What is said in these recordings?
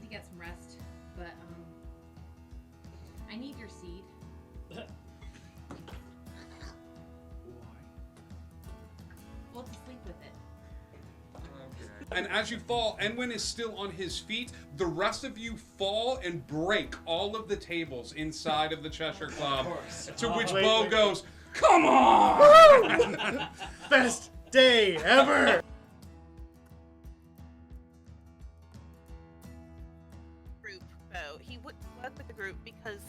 to get some rest, but I need your seed. Why? Well, to sleep with it. And as you fall, Enwin is still on his feet. The rest of you fall and break all of the tables inside of the Cheshire Club. To which Bo goes, "Come on!" Best day ever! Group, though. He would work with the group because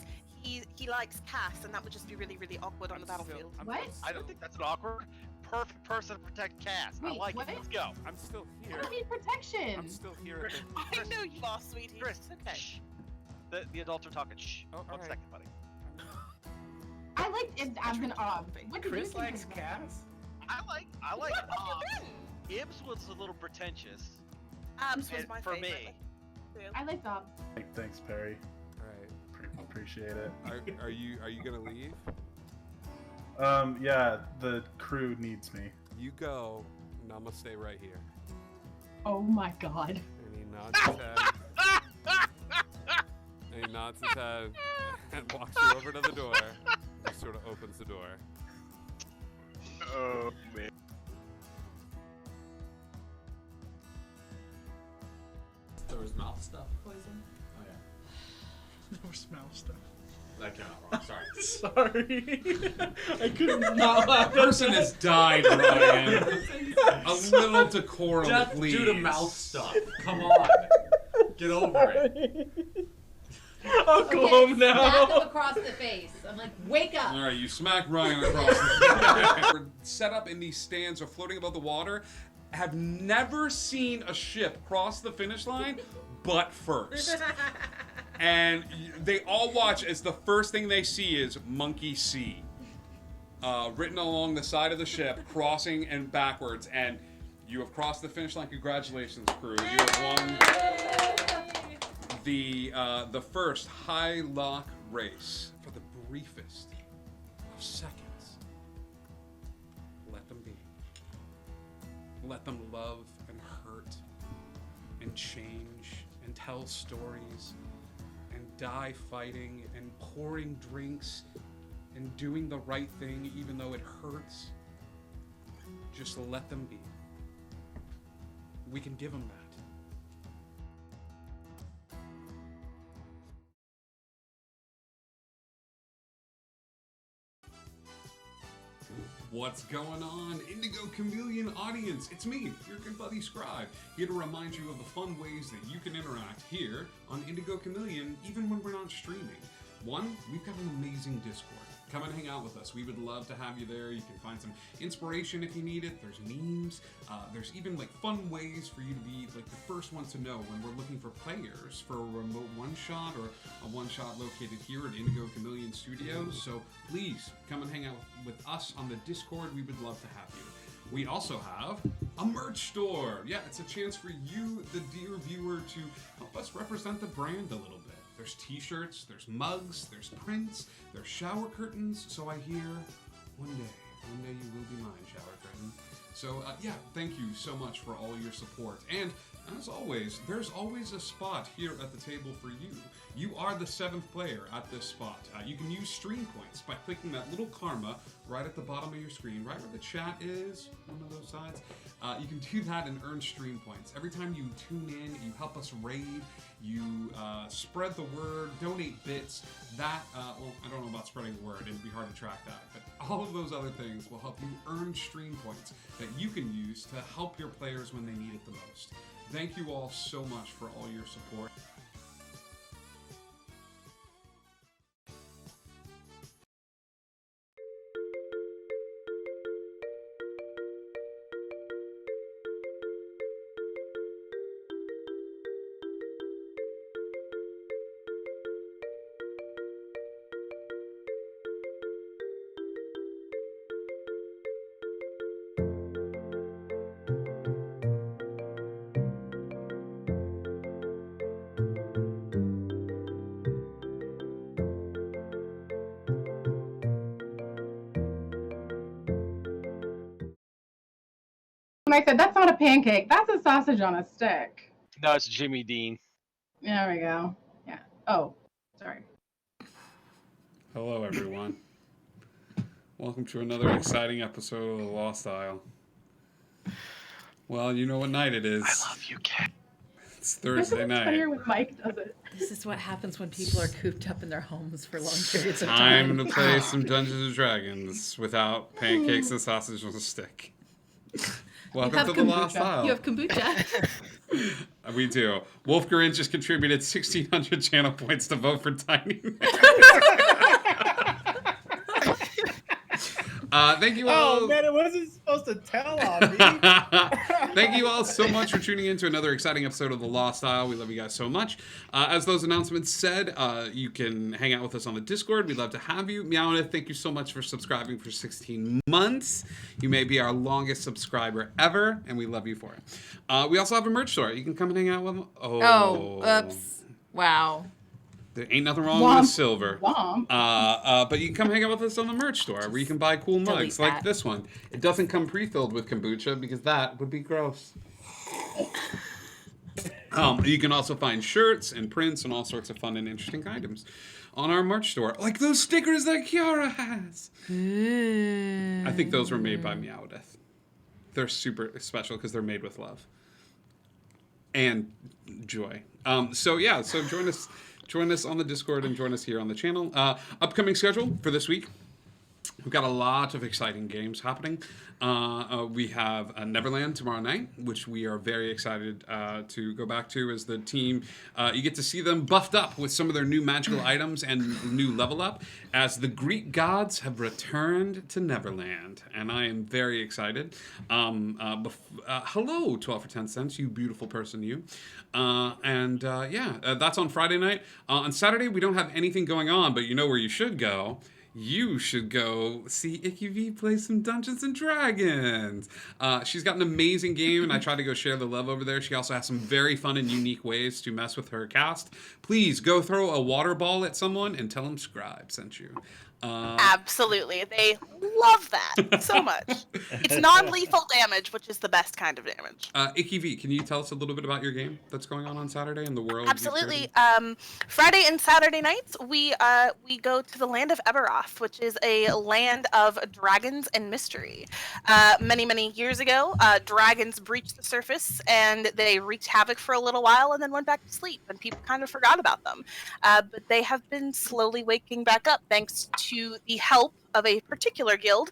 he likes Cass, and that would just be really, really awkward on the battlefield. What? I don't think that's an awkward. Perfect person to protect Cass. I Wait, like what? it. Let's go. I'm still I here. don't need protection. I'm still here. At the... I know you are, sweetie. Chris, It's okay. shh. The adults are talking. Shh. Oh, One alright. second, buddy. I like it. I'm gonna. What did you Chris think likes of Cass? I like. What have you been? Ibs was a little pretentious. This was and my for favorite. me. I like Bob. Thanks, Perry. All Appreciate it. right. Are you gonna leave? Yeah, the crew needs me. You go, and I'm gonna stay right here. Oh my god. And he nods his head. And he nods his head and walks you over to the door. And sort of opens the door. Oh man. There was mouth stuff poison? Oh yeah. No smell stuff. That came out wrong, sorry. Sorry. I could not laugh. Person has died, Ryan. A little decorum, Death please. due to mouth stuff. Come on. Get over it. I'll go home Smack him now. across the face. I'm like, wake up. All right, you smack Ryan across the face. We're set up in these stands or floating above the water. Have never seen a ship cross the finish line, but first. And they all watch as the first thing they see is Monkey See. Written along the side of the ship, crossing and backwards. And you have crossed the finish line. Congratulations, crew. You have won the first High Lock race for the briefest of seconds. Let them be. Let them love and hurt and change and tell stories and die fighting and pouring drinks and doing the right thing even though it hurts. Just let them be. We can give them that. What's going on, Indigo Chameleon audience? It's me, your good buddy Scribe, here to remind you of the fun ways that you can interact here on Indigo Chameleon, even when we're not streaming. One, we've got an amazing Discord. Come and hang out with us. We would love to have you there. You can find some inspiration if you need it. There's memes. There's even like fun ways for you to be like the first ones to know when we're looking for players for a remote one-shot or a one-shot located here at Indigo Chameleon Studios. So please come and hang out with us on the Discord. We would love to have you. We also have a merch store. Yeah, it's a chance for you, the dear viewer, to help us represent the brand a little bit. There's t-shirts, there's mugs, there's prints, there's shower curtains. So I hear one day you will be mine, shower curtain. So yeah, thank you so much for all your support. And as always, there's always a spot here at the table for you. You are the 7th player at this spot. You can use stream points by clicking that little karma right at the bottom of your screen, right where the chat is, one of those sides. You can do that and earn stream points. Every time you tune in, you help us raid, you spread the word, donate bits. That, well, I don't know about spreading the word, it'd be hard to track that, but all of those other things will help you earn stream points that you can use to help your players when they need it the most. Thank you all so much for all your support. When I said, that's not a pancake, that's a sausage on a stick. No, it's Jimmy Dean. There we go. Yeah. Oh, sorry. Hello, everyone. Welcome to another exciting episode of The Lost Isle. Well, you know what night it is. I love you, Cat. It's Thursday It's night. funnier when Mike does it. This is what happens when people are cooped up in their homes for long periods of Time time. to play some Dungeons and Dragons without pancakes and sausage on a stick. Welcome to The Lost Isle. You have kombucha. We do. Wolf Grinch just contributed 1,600 channel points to vote for Tiny. Thank you all. Oh man, it wasn't supposed to tell on me. Thank you all so much for tuning in to another exciting episode of The Lost Isle. We love you guys so much. As those announcements said, you can hang out with us on the Discord. We'd love to have you. Meowna, thank you so much for subscribing for 16 months. You may be our longest subscriber ever, and we love you for it. We also have a merch store. You can come and hang out with them. Oh, oops. Wow. There ain't nothing wrong Womp. with silver. Womp. But you can come hang out with us on the merch store where you can buy cool delete mugs like that. this one. It doesn't come pre-filled with kombucha because that would be gross. You can also find shirts and prints and all sorts of fun and interesting items on our merch store, like those stickers that Kiara has. I think those were made by Meowdeath. They're super special because they're made with love and joy. So join us on the Discord and join us here on the channel. Upcoming schedule for this week. We've got a lot of exciting games happening. We have Neverland tomorrow night, which we are very excited to go back to as the team. You get to see them buffed up with some of their new magical items and new level up as the Greek gods have returned to Neverland. And I am very excited. Hello, 12 for 10 cents, you beautiful person, you. That's on Friday night. On Saturday, we don't have anything going on, but you know where you should go. You should go see Icky V play some Dungeons and Dragons. She's got an amazing game, and I try to go share the love over there. She also has some very fun and unique ways to mess with her cast. Please go throw a water ball at someone and tell them Scribe sent you. Absolutely. They love that so much. It's non-lethal damage, which is the best kind of damage. Icky V, can you tell us a little bit about your game that's going on Saturday and the world? Absolutely. Friday and Saturday nights, we go to the land of Eberoth, which is a land of dragons and mystery. Many, many years ago, dragons breached the surface and they wreaked havoc for a little while and then went back to sleep, and people kind of forgot about them. But they have been slowly waking back up thanks to the help of a particular guild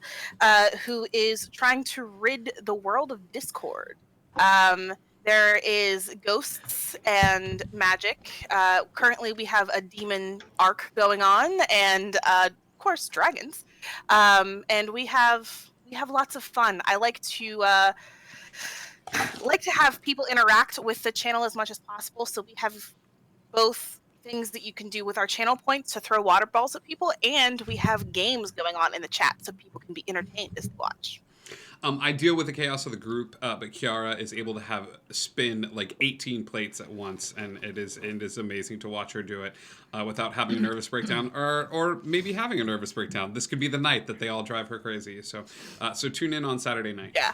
who is trying to rid the world of discord. There is ghosts and magic. Currently, we have a demon arc going on, and of course, dragons. And we have lots of fun. I like to have people interact with the channel as much as possible. So we have both things that you can do with our channel points to throw water balls at people, and we have games going on in the chat so people can be entertained as they watch. I deal with the chaos of the group, but Kiara is able to spin like 18 plates at once, and it is amazing to watch her do it without having a nervous breakdown, or maybe having a nervous breakdown. This could be the night that they all drive her crazy. So tune in on Saturday night. Yeah.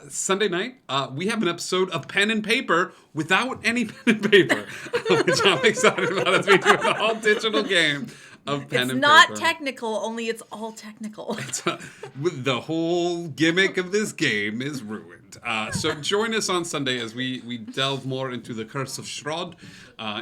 Sunday night, we have an episode of Pen and Paper without any pen and paper, which I'm excited about as we do an all digital game of pen It's and not paper. technical, only it's all technical. The whole gimmick of this game is ruined. So join us on Sunday as we delve more into the Curse of Strahd.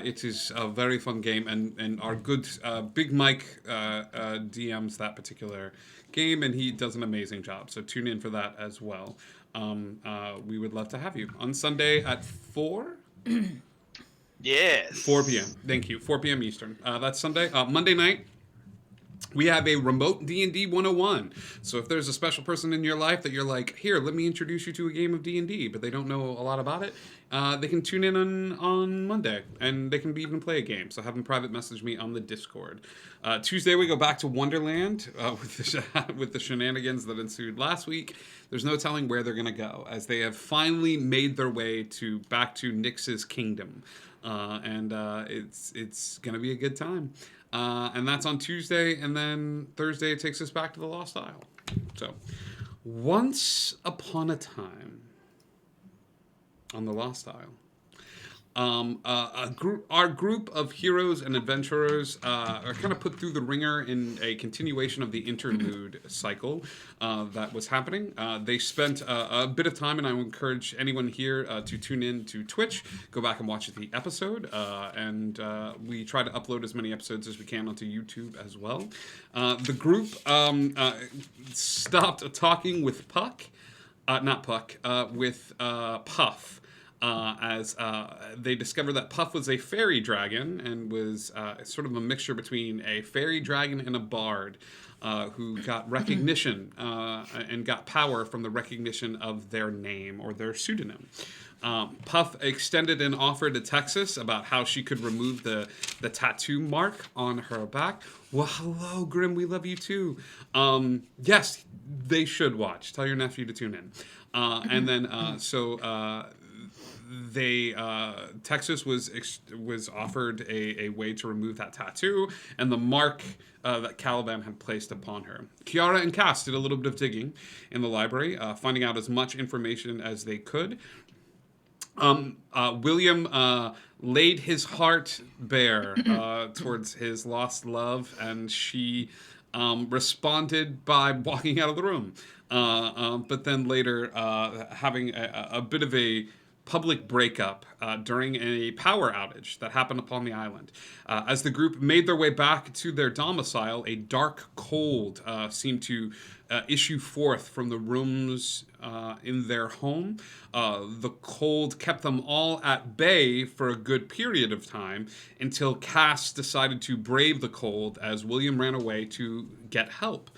It is a very fun game, and our good Big Mike DMs that particular game, and he does an amazing job. So tune in for that as well. We would love to have you on Sunday at 4? Yes. 4 p.m. Thank you. 4 p.m. Eastern. That's Sunday. Monday night, we have a remote D&D 101. So if there's a special person in your life that you're like, here, let me introduce you to a game of D&D, but they don't know a lot about it, they can tune in on Monday, and they can even play a game. So have them private message me on the Discord. Tuesday, we go back to Wonderland with the shenanigans that ensued last week. There's no telling where they're going to go, as they have finally made their way back to Nyx's kingdom. It's going to be a good time. And that's on Tuesday, and then Thursday it takes us back to the Lost Isle. So, once upon a time on the Lost Isle, Our group of heroes and adventurers are kind of put through the ringer in a continuation of the interlude cycle that was happening. They spent a bit of time, and I would encourage anyone here to tune in to Twitch, go back and watch the episode, and we try to upload as many episodes as we can onto YouTube as well. The group stopped talking with with Puff. As they discovered that Puff was a fairy dragon and was sort of a mixture between a fairy dragon and a bard who got recognition and got power from the recognition of their name or their pseudonym. Puff extended an offer to Texas about how she could remove the tattoo mark on her back. Well, hello, Grim. We love you too. Yes, they should watch. Tell your nephew to tune in. And then Texas was offered a way to remove that tattoo and the mark that Caliban had placed upon her. Kiara and Cass did a little bit of digging in the library, finding out as much information as they could. William laid his heart bare towards his lost love, and she responded by walking out of the room. But then later having a bit of a public breakup during a power outage that happened upon the island. As the group made their way back to their domicile, a dark cold seemed to issue forth from the rooms in their home. The cold kept them all at bay for a good period of time until Cass decided to brave the cold as William ran away to get help.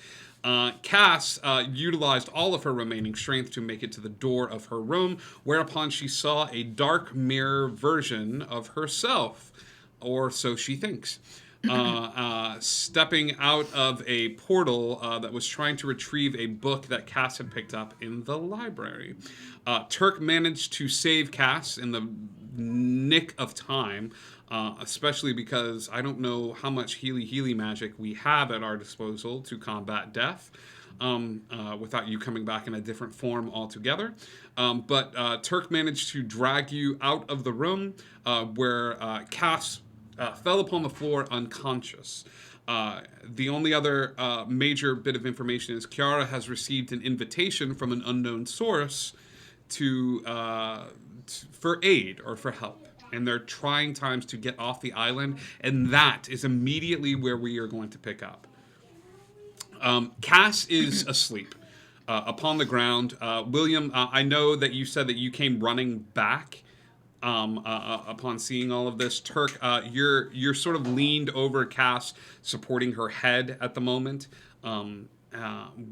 Cass utilized all of her remaining strength to make it to the door of her room, whereupon she saw a dark mirror version of herself, or so she thinks, stepping out of a portal that was trying to retrieve a book that Cass had picked up in the library. Turk managed to save Cass in the nick of time, especially because I don't know how much Healy magic we have at our disposal to combat death without you coming back in a different form altogether. But Turk managed to drag you out of the room where Cass fell upon the floor unconscious. The only other major bit of information is Kiara has received an invitation from an unknown source for aid or for help. And they're trying times to get off the island, and that is immediately where we are going to pick up. Cass is asleep upon the ground. William, I know that you said that you came running back upon seeing all of this. Turk, you're sort of leaned over Cass, supporting her head at the moment.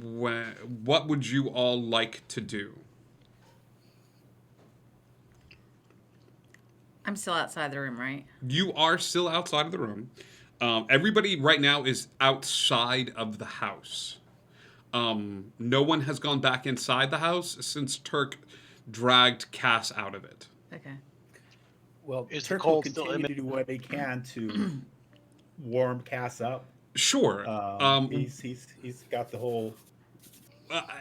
What would you all like to do? I'm still outside the room, right? You are still outside of the room. Everybody right now is outside of the house. No one has gone back inside the house since Turk dragged Cass out of it. Okay. Well, Is the Turk will cold still continue to do what he can to warm Cass up. Sure. He's got the whole.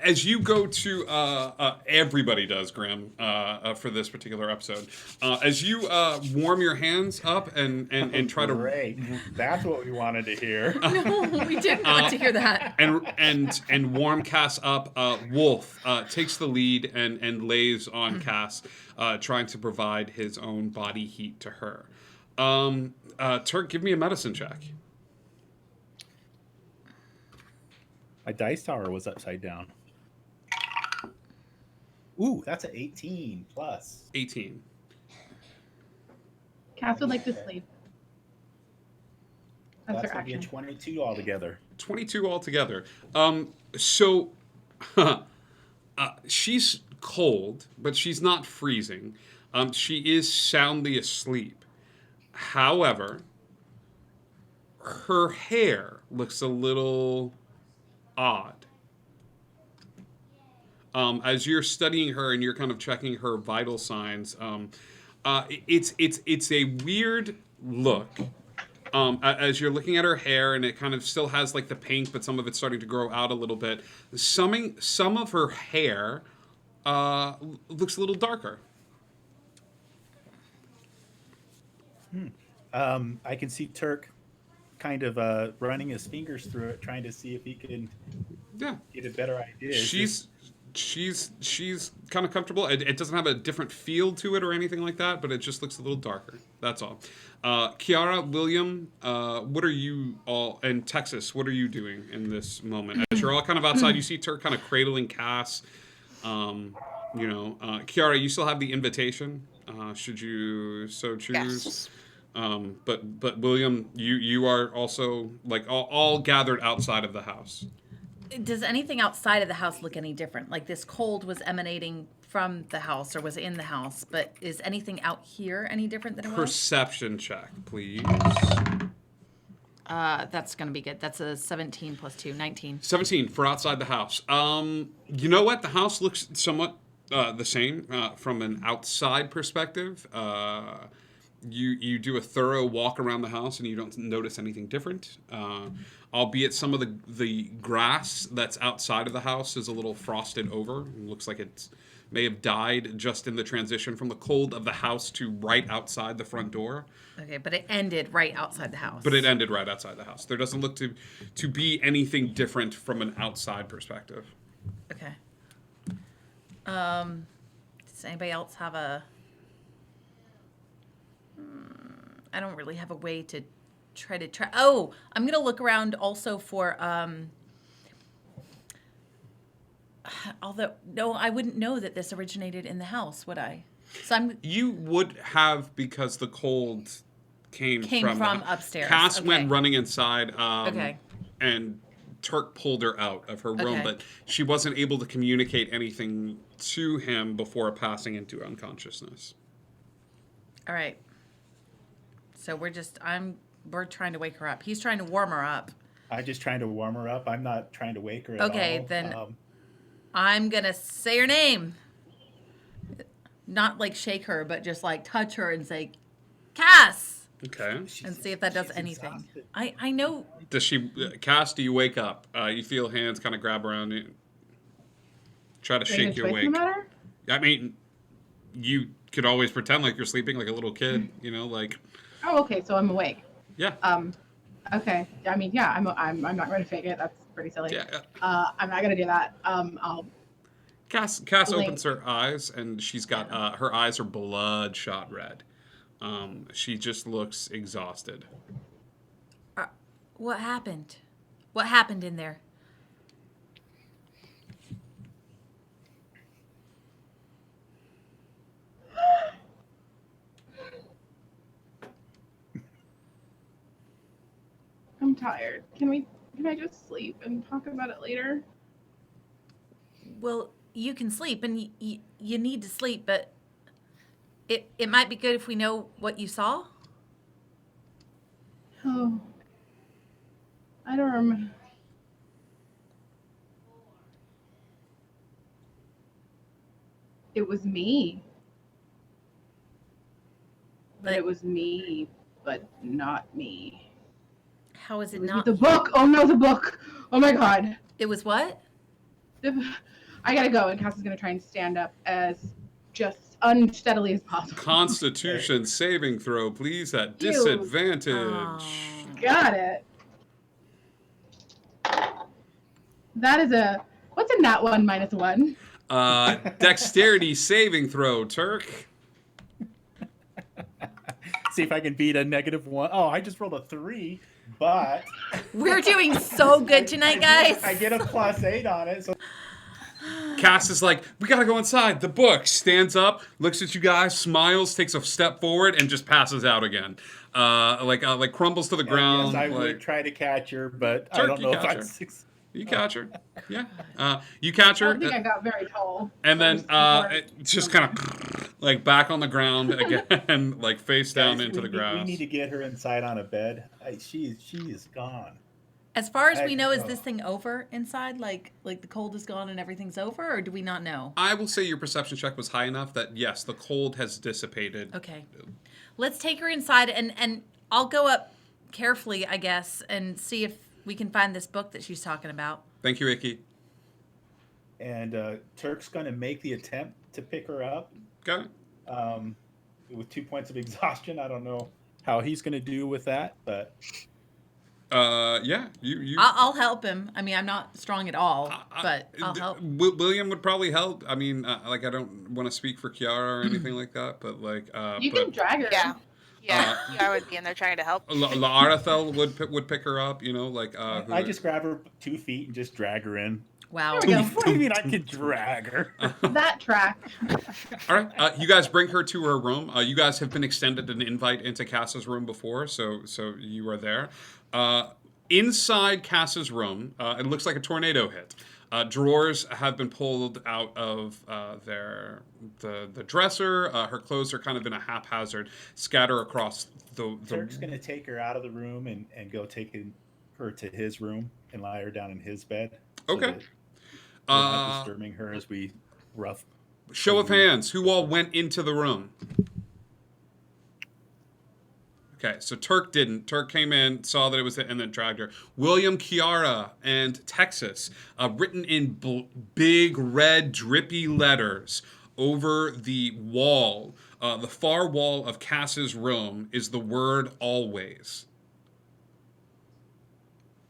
As you go to, everybody does, Grim, for this particular episode. As you warm your hands up and try to... Great. That's what we wanted to hear. No, we didn't want to hear that. And warm Cass up, Wolf takes the lead and lays on Cass, trying to provide his own body heat to her. Turk, give me a medicine check. My dice tower was upside down. Ooh, that's an 18 plus. 18. Cass would like to sleep. That's That's her going to be a action. 22 altogether. 22 altogether. She's cold, but she's not freezing. She is soundly asleep. However, her hair looks a little odd. As you're studying her and you're kind of checking her vital signs, it's a weird look. As you're looking at her hair, and it kind of still has like the pink, but some of it's starting to grow out a little bit. Some of her hair looks a little darker. I can see Turk kind of running his fingers through it, trying to see if he can Yeah. get a better idea. She's kind of comfortable. It doesn't have a different feel to it or anything like that, but it just looks a little darker. That's all. Kiara, William, what are you all, and Texas, what are you doing in this moment? As you're all kind of outside, you see Turk kind of cradling Cass. Kiara, you still have the invitation, should you so choose. Yes. But William, you are also like all gathered outside of the house. Does anything outside of the house look any different? Like this cold was emanating from the house or was in the house, but is anything out here any different than it was? Perception check, please. That's going to be good. That's a 17 plus 2, 19. 17 for outside the house. You know what? The house looks somewhat the same from an outside perspective. You do a thorough walk around the house and you don't notice anything different. Albeit some of the grass that's outside of the house is a little frosted over. It looks like it may have died just in the transition from the cold of the house to right outside the front door. Okay, but it ended right outside the house. But it ended right outside the house. There doesn't look to be anything different from an outside perspective. Okay. Does anybody else have a... I don't really have a way to try. Oh, I'm going to look around also for... although, no, I wouldn't know that this originated in the house, would I? So You would have, because the cold came from upstairs. Cass Okay. went running inside. Okay. And Turk pulled her out of her room, Okay. but she wasn't able to communicate anything to him before passing into unconsciousness. All right. So we're trying to wake her up. He's trying to warm her up. I'm just trying to warm her up. I'm not trying to wake her at all. Okay, then I'm going to say her name. Not like shake her, but just like touch her and say, Cass! Okay. And see if that does anything. I know. Does she, Cass, do you wake up? You feel hands kind of grab around you. Try to Are you shake you gonna twist awake. the matter? I mean, you could always pretend like you're sleeping like a little kid, like... Oh, okay, so I'm awake. Yeah. Okay. I mean, yeah, I'm not going to fake it. That's pretty silly. Yeah. I'm not going to do that. I'll. Cass Blink. opens her eyes, and she's got her eyes are bloodshot red. She just looks exhausted. What happened? What happened in there? I'm tired. Can I just sleep and talk about it later? Well, you can sleep, and you need to sleep, but it might be good if we know what you saw. Oh. I don't remember. It was me. But it was me, but not me. How is it It was not? the book. Oh no, the book. Oh my god. It was what? I gotta go, and Cass is gonna try and stand up as just unsteadily as possible. Constitution saving throw, please, at Ew. disadvantage. Oh. Got it. That is what's in that one minus one? Dexterity saving throw, Turk. See if I can beat a -1. Oh, I just rolled a 3, but We're doing so good tonight, guys. I get a +8 on it. So Cass is like, we gotta go inside. The book stands up, looks at you guys, smiles, takes a step forward, and just passes out again. Like crumbles to the ground. yes, I like, would try to catch her, but I Turk, don't you know if catch I'm her. successful. You catch her. Yeah. You catch I her. don't think I got very tall. And then Before. it's just kind of like back on the ground again, like face down Guys, into the we grass. need to get her inside on a bed. She is gone. As far as I we know, is know. this thing over inside? Like the cold is gone and everything's over, or do we not know? I will say your perception check was high enough that yes, the cold has dissipated. Okay. Let's take her inside, and I'll go up carefully, I guess, and see if we can find this book that she's talking about. Thank you, Icky. And Turk's going to make the attempt to pick her up Okay. with 2 points of exhaustion. I don't know how he's going to do with that, but Yeah, you. I'll help him. I mean, I'm not strong at all, but I'll help. William would probably help. I mean, like I don't want to speak for Kiara or anything like that, but like, You can drag her. Yeah. Yeah, I would be in there trying to help. Larathel would pick her up. You know, like I just grab her 2 feet and just drag her in. Wow. There we go. What do you mean I can drag her? That track. All right, you guys bring her to her room. You guys have been extended an invite into Cass's room before, so you are there. Inside Cass's room, it looks like a tornado hit. Drawers have been pulled out of the dresser. Her clothes are kind of in a haphazard scatter across the. Turk's going to take her out of the room and go take her to his room and lie her down in his bed. So Okay. that we're not disturbing her as we rough. Show of hands. Who all went into the room? Okay, so Turk didn't. Turk came in, saw that it was it, and then dragged her. William, Kiara, and Texas, written in big red drippy letters over the wall, the far wall of Cass's room, is the word always.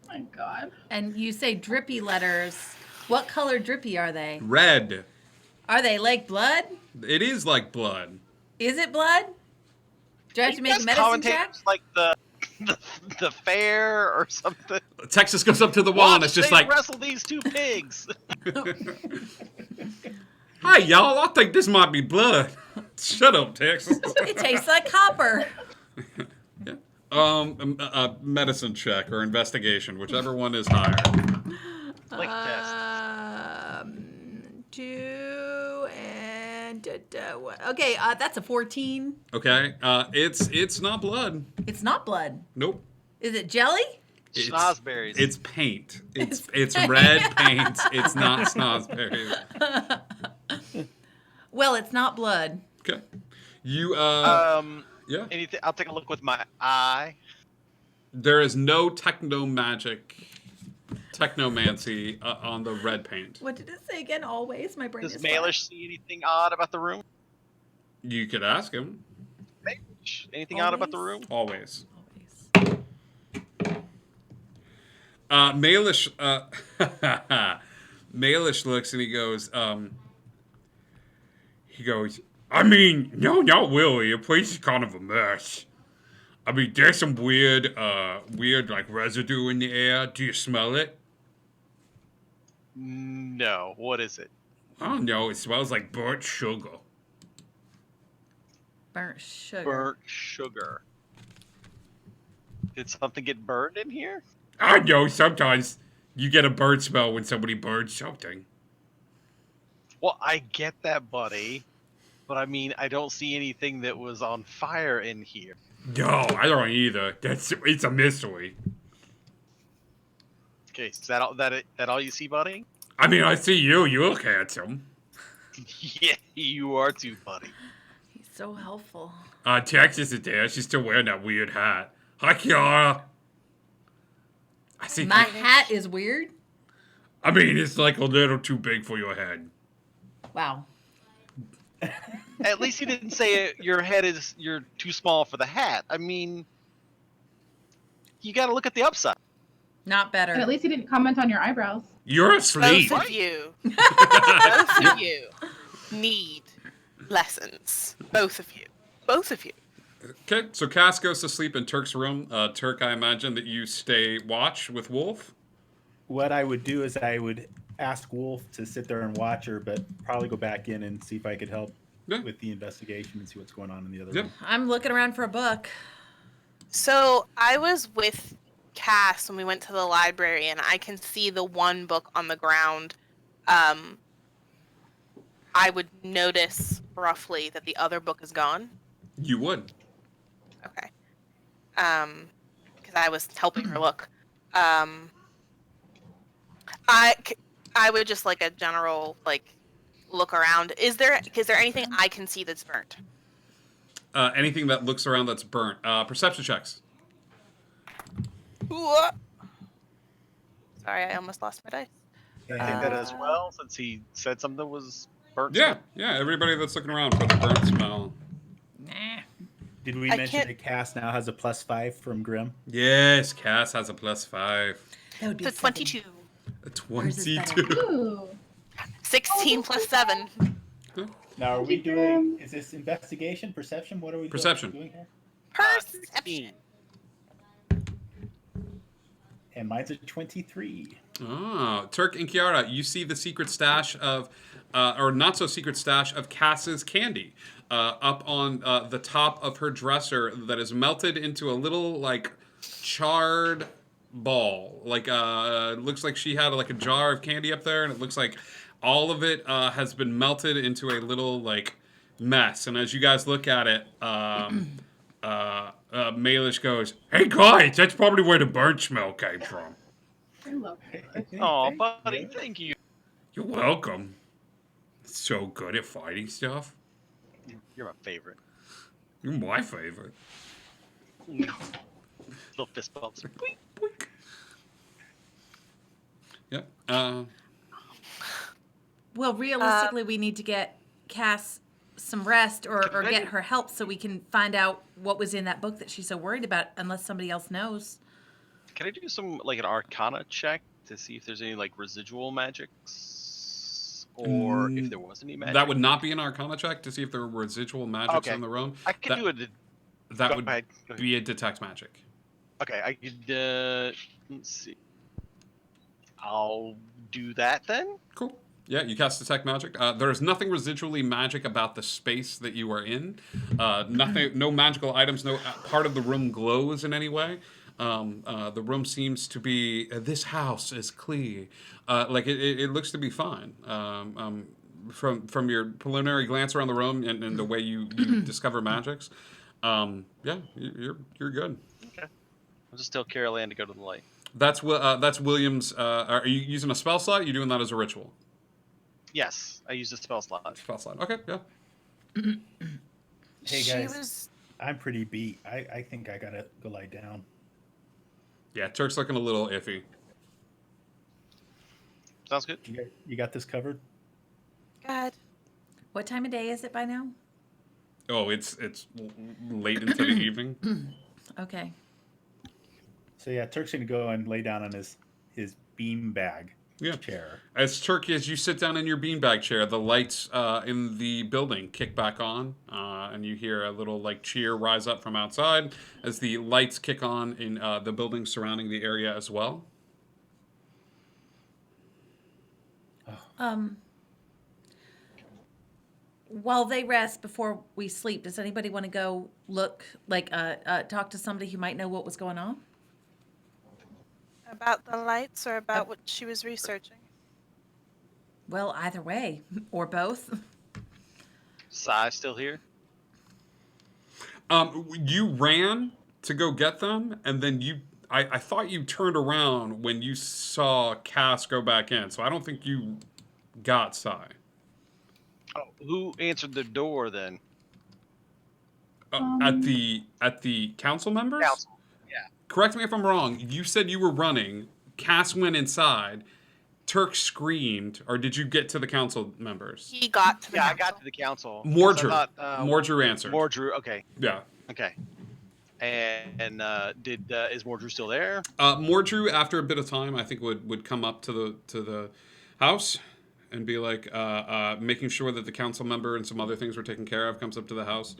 Oh my God. And you say drippy letters. What color drippy are they? Red. Are they like blood? It is like blood. Is it blood? Do I have to make a medicine check? Like the fair or something. Texas goes up to the wall and it's just like, wrestle these two pigs. "Hi, y'all. I think this might be blood." Shut up, Texas. It tastes like copper. Medicine check or investigation, whichever one is higher. Like test. 2 and okay, that's a 14. Okay, it's not blood. It's not blood. Nope. Is it jelly? It's, Snozberries. It's paint. It's red paint. It's not snozberries. Well, it's not blood. Okay. You yeah. Anything? I'll take a look with my eye. There is no technomancy on the red paint. What did it say again? Always, my brain Does is Malish see anything odd about the room? You could ask him. Malish, anything odd about the room? Always. Always. Malish, Malish looks and he goes, "I mean, no, not really. The place is kind of a mess. I mean, there's some weird like residue in the air. Do you smell it?" No. What is it? I don't know. It smells like burnt sugar. Burnt sugar. Burnt sugar. Did something get burned in here? I know. Sometimes you get a burnt smell when somebody burns something. Well, I get that, buddy. But I mean, I don't see anything that was on fire in here. No, I don't either. It's a mystery. Okay, is that all you see, buddy? I mean, I see you. You look handsome. Yeah, you are too, buddy. He's so helpful. Texas is there. She's still wearing that weird hat. Hi, Kiara. I see. My hat is weird. I mean, it's like a little too big for your head. Wow. At least he didn't say you're too small for the hat. I mean, you got to look at the upside. Not better. And at least he didn't comment on your eyebrows. You're asleep. Both of you. Both of you need lessons. Both of you. Both of you. Okay, so Cass goes to sleep in Turk's room. Turk, I imagine that you stay watch with Wolf. What I would do is I would ask Wolf to sit there and watch her, but probably go back in and see if I could help with the investigation and see what's going on in the other room. I'm looking around for a book. So I was with Cass when we went to the library, and I can see the one book on the ground. I would notice roughly that the other book is gone. You would. Okay. Because I was helping her look. I would just like a general look around. Is there anything I can see that's burnt? Anything that looks around that's burnt. Perception checks. Sorry, I almost lost my dice. I think that as well, since he said something was burnt. Yeah, everybody that's looking around for the burnt smell. Nah. Did we I mention can't- that Cass now has a +5 from Grim? Yes, Cass has a +5. That would be So 22. A Ours is better. 22. Ooh. 16 plus 7. Now, are we doing? Is this investigation, perception? What are we Perception. doing here? Perception. And mine's a 23. Oh, Turk and Kiara, you see the secret stash of, or not so secret stash of Cass's candy up on the top of her dresser that is melted into a little, like, charred ball. Like, looks like she had, like, a jar of candy up there, and it looks like all of it has been melted into a little, like, mess. And as you guys look at it, Malish goes, "Hey guys, that's probably where the burnt smell came from." I love it. Oh, buddy, thank you. You're welcome. So good at fighting stuff. You're my favorite. You're my favorite. Little fist bumps. Boink. Boink. Yep. Well, realistically, we need to get Cass some rest or Can I get do- her help so we can find out what was in that book that she's so worried about, unless somebody else knows. Can I do some like an Arcana check to see if there's any like residual magics, or if there was any magic? That would not be an Arcana check to see if there were residual magics Okay. in the room. I could that- do it. That Go would ahead, go ahead. be a detect magic. Okay, I could. Let's see. I'll do that then. Cool. Yeah, you cast detect magic. There is nothing residually magic about the space that you are in. Nothing, no magical items. No part of the room glows in any way. The room seems to be. This house is clear. Like it looks to be fine. From your preliminary glance around the room and the way you discover magics. Yeah, you're good. Okay. I'll just tell Carol Ann to go to the light. That's William's. Are you using a spell slot? You're doing that as a ritual. Yes, I used a spell slot. Spell slot. Okay, yeah. Hey She guys, was- I'm pretty beat. I think I gotta go lie down. Yeah, Turk's looking a little iffy. Sounds good. You got this covered? God. What time of day is it by now? Oh, it's late into the evening. Okay. So yeah, Turk's gonna go and lay down on his bean bag Yeah. chair. As Turk, as you sit down in your beanbag chair, the lights in the building kick back on, and you hear a little like cheer rise up from outside as the lights kick on in the buildings surrounding the area as well. While they rest before we sleep, does anybody want to go look, like, talk to somebody who might know what was going on? About the lights or about what she was researching? Well, either way, or both. Sai still here? You ran to go get them, and then I thought you turned around when you saw Cass go back in, so I don't think you got Sai. Oh, who answered the door then? At the council members? Council. Correct me if I'm wrong. You said you were running. Cass went inside. Turk screamed, or did you get to the council members? He got to the Yeah, I council. got to the council. Mordru. I thought, Mordru answered. Mordru. Okay. Yeah. Okay. And is Mordru still there? Mordru, after a bit of time, I think would come up to the house and be like, making sure that the council member and some other things were taken care of. Comes up to the house.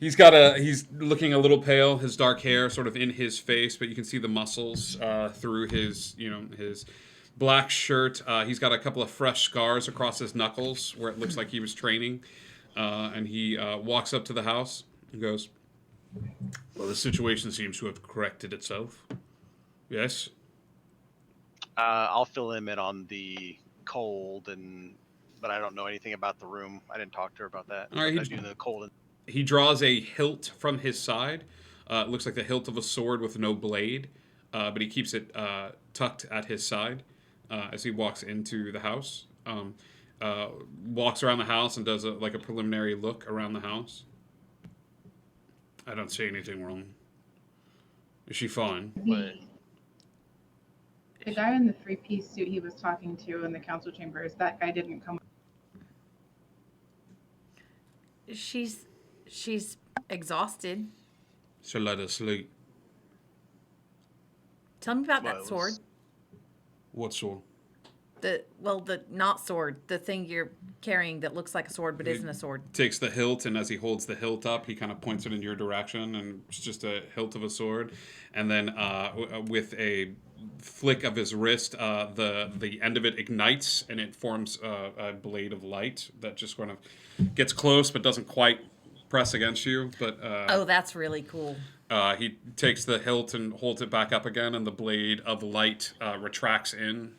He's looking a little pale. His dark hair sort of in his face, but you can see the muscles through his black shirt. He's got a couple of fresh scars across his knuckles where it looks like he was training. And he walks up to the house and goes, "Well, the situation seems to have corrected itself. Yes?" I'll fill him in on the cold, but I don't know anything about the room. I didn't talk to her about that. All right, I do the cold. He draws a hilt from his side. It looks like the hilt of a sword with no blade, but he keeps it tucked at his side as he walks into the house. Walks around the house and does a preliminary look around the house. I don't see anything wrong. Is she fine? But The guy in the three-piece suit he was talking to in the council chambers, that guy didn't come. She's Exhausted. So let us sleep. Tell me about Well, that it sword. was- What sword? The not sword. The thing you're carrying that looks like a sword but isn't a sword. Takes the hilt, and as he holds the hilt up, he kind of points it in your direction, and it's just a hilt of a sword. And then with a flick of his wrist, the end of it ignites, and it forms a blade of light that just kind of gets close but doesn't quite press against you. But Oh, that's really cool. he takes the hilt and holds it back up again, and the blade of light retracts in.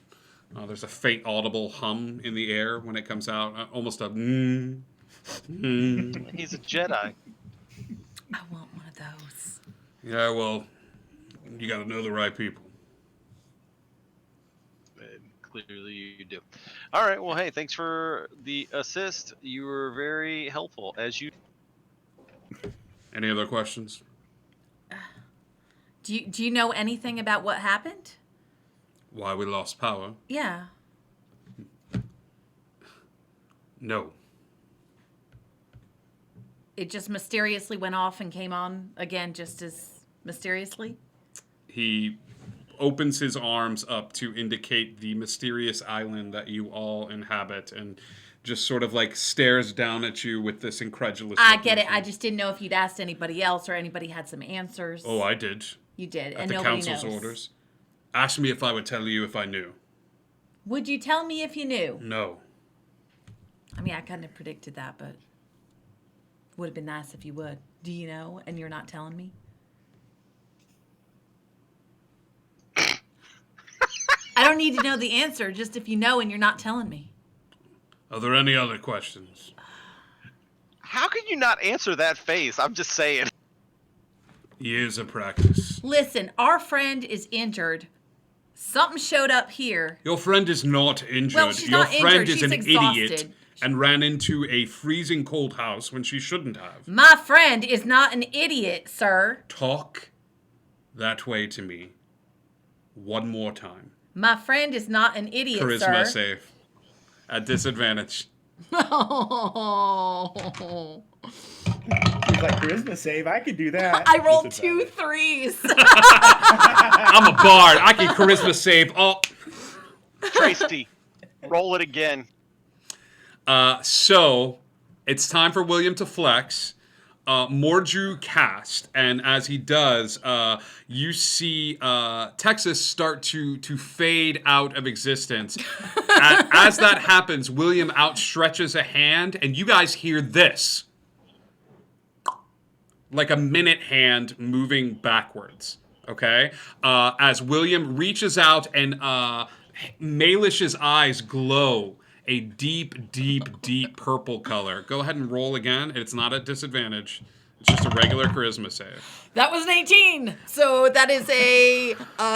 There's a faint audible hum in the air when it comes out, almost a He's a Jedi. I want one of those. Yeah, well, you got to know the right people. And clearly you do. All right. Well, hey, thanks for the assist. You were very helpful, as you. Any other questions? Do you know anything about what happened? Why we lost power? Yeah. No. It just mysteriously went off and came on again just as mysteriously? He opens his arms up to indicate the mysterious island that you all inhabit, and just sort of like stares down at you with this incredulous I look get in it. his I eyes. just didn't know if you'd asked anybody else or anybody had some answers. Oh, I did. You did, At and the nobody council's knows. orders. Asked me if I would tell you if I knew. Would you tell me if you knew? No. I mean, I kind of predicted that, but would have been nice if you would. Do you know? And you're not telling me? I don't need to know the answer, just if you know and you're not telling me. Are there any other questions? How can you not answer that face? I'm just saying. Years of practice. Listen, our friend is injured. Something showed up here. Your friend is not injured. Well, she's Your not friend injured, is she's an idiot exhausted. and ran into a freezing cold house when she shouldn't have. My friend is not an idiot, sir. Talk that way to me one more time. My friend is not an idiot, Charisma sir. save. At disadvantage. Oh. He's like, charisma save, I could do that. I rolled 2 Disadvantage. 3s. I'm a bard. I can charisma save. Oh. Tracy, roll it again. So it's time for William to flex. Mordru cast, and as he does, you see Texas start to fade out of existence. As that happens, William outstretches a hand, and you guys hear this. Like a minute hand moving backwards, okay? As William reaches out and Malish's eyes glow a deep, deep, deep purple color. Go ahead and roll again. It's not at disadvantage. It's just a regular charisma save. That was an 18. So that is a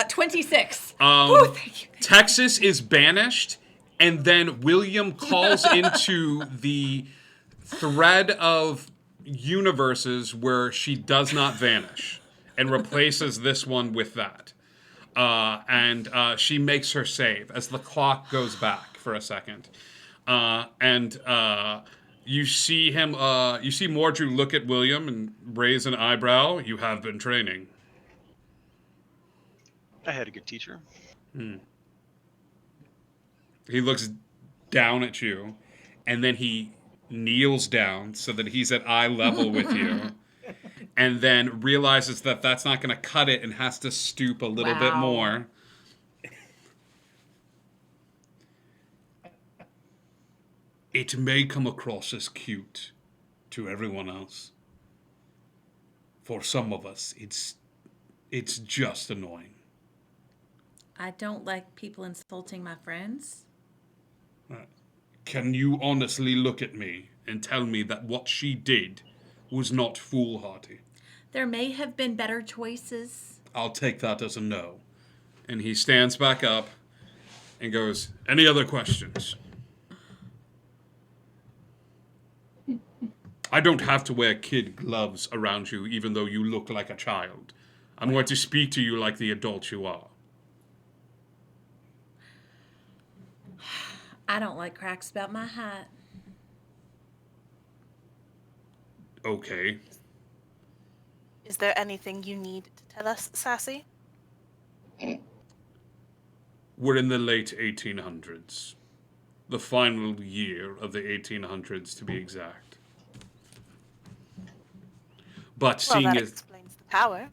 26. Ooh, thank you. Texas is banished, and then William calls into the thread of universes where she does not vanish and replaces this one with that. And she makes her save as the clock goes back for a second. You see him, you see Mordru look at William and raise an eyebrow. You have been training. I had a good teacher. He looks down at you, and then he kneels down so that he's at eye level with you. And then realizes that that's not going to cut it and has to stoop a little bit Wow. more. It may come across as cute to everyone else. For some of us, it's just annoying. I don't like people insulting my friends. Can you honestly look at me and tell me that what she did was not foolhardy? There may have been better choices. I'll take that as a no. And he stands back up and goes, any other questions? I don't have to wear kid gloves around you even though you look like a child. I'm going to speak to you like the adult you are. I don't like cracks about my hat. Okay. Is there anything you need to tell us, Sassy? We're in the late 1800s. The final year of the 1800s, to be exact. But Well, that explains the power.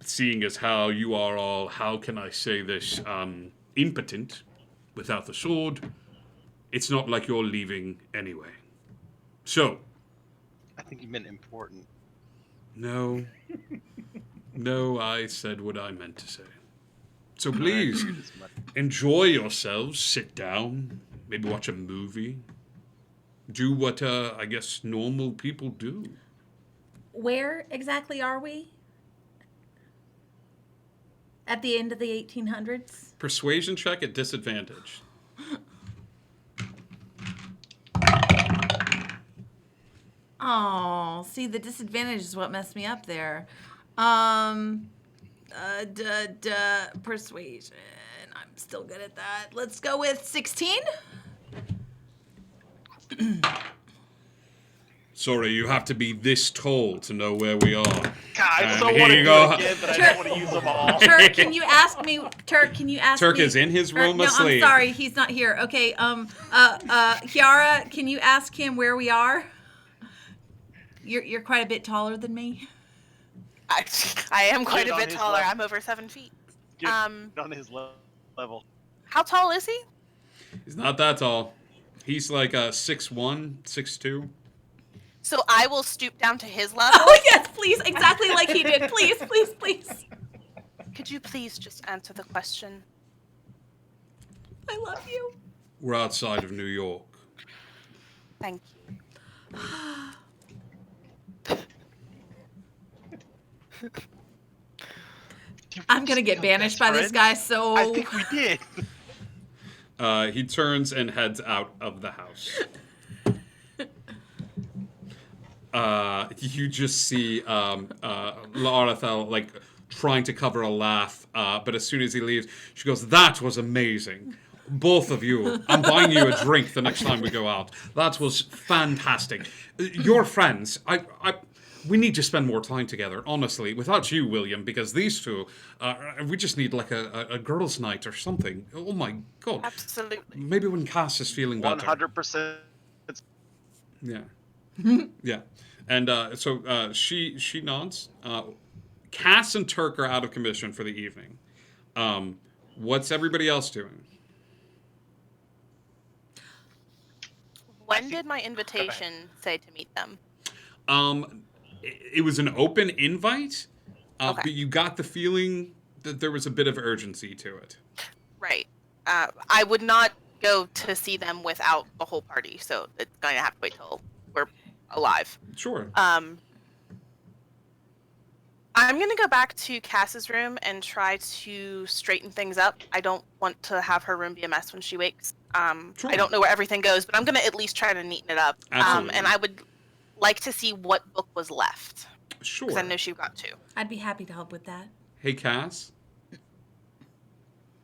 seeing as how you are all, how can I say this, impotent without the sword, it's not like you're leaving anyway. So. I think you meant important. No. No, I said what I meant to say. So please, enjoy yourselves, sit down, maybe watch a movie. Do what, I guess, normal people do. Where exactly are we? At the end of the 1800s? Persuasion check at disadvantage. Oh, see, the disadvantage is what messed me up there. Persuasion. I'm still good at that. Let's go with 16. Sorry, you have to be this tall to know where we are. God, I so here want to you do go. it again, but I don't want to use them all. Turk, can you ask me? Turk, can you ask me? Turk is in his room no, asleep. I'm sorry, he's not here. Okay, Kiara, can you ask him where we are? You're quite a bit taller than me. I am quite Get a on bit his taller. level. I'm over 7 feet. Get on his level. How tall is he? He's not that tall. He's like 6'1", 6'2". So I will stoop down to his level. Oh yes, please, exactly like he did. Please, please, please. Could you please just answer the question? I love you. We're outside of New York. Thank you. I'm gonna get banished by this guy. So I think we did. He turns and heads out of the house. You just see Larathel like trying to cover a laugh, but as soon as he leaves, she goes, "That was amazing. Both of you. I'm buying you a drink the next time we go out. That was fantastic. Your friends. We need to spend more time together, honestly. Without you, William, because these two, we just need like a girls' night or something. Oh my god. Absolutely. Maybe when Cass is feeling better. 100%. Yeah. Yeah. And so she nods. Cass and Turk are out of commission for the evening. What's everybody else doing? When did my invitation say to meet them? It was an open invite, Okay. but you got the feeling that there was a bit of urgency to it. Right. I would not go to see them without the whole party, so it's going to have to wait till we're alive. Sure. I'm going to go back to Cass's room and try to straighten things up. I don't want to have her room be a mess when she wakes. Sure. I don't know where everything goes, but I'm going to at least try to neaten it up. Absolutely. And I would like to see what book was left. Sure. Because I know she got 2. I'd be happy to help with that. Hey, Cass.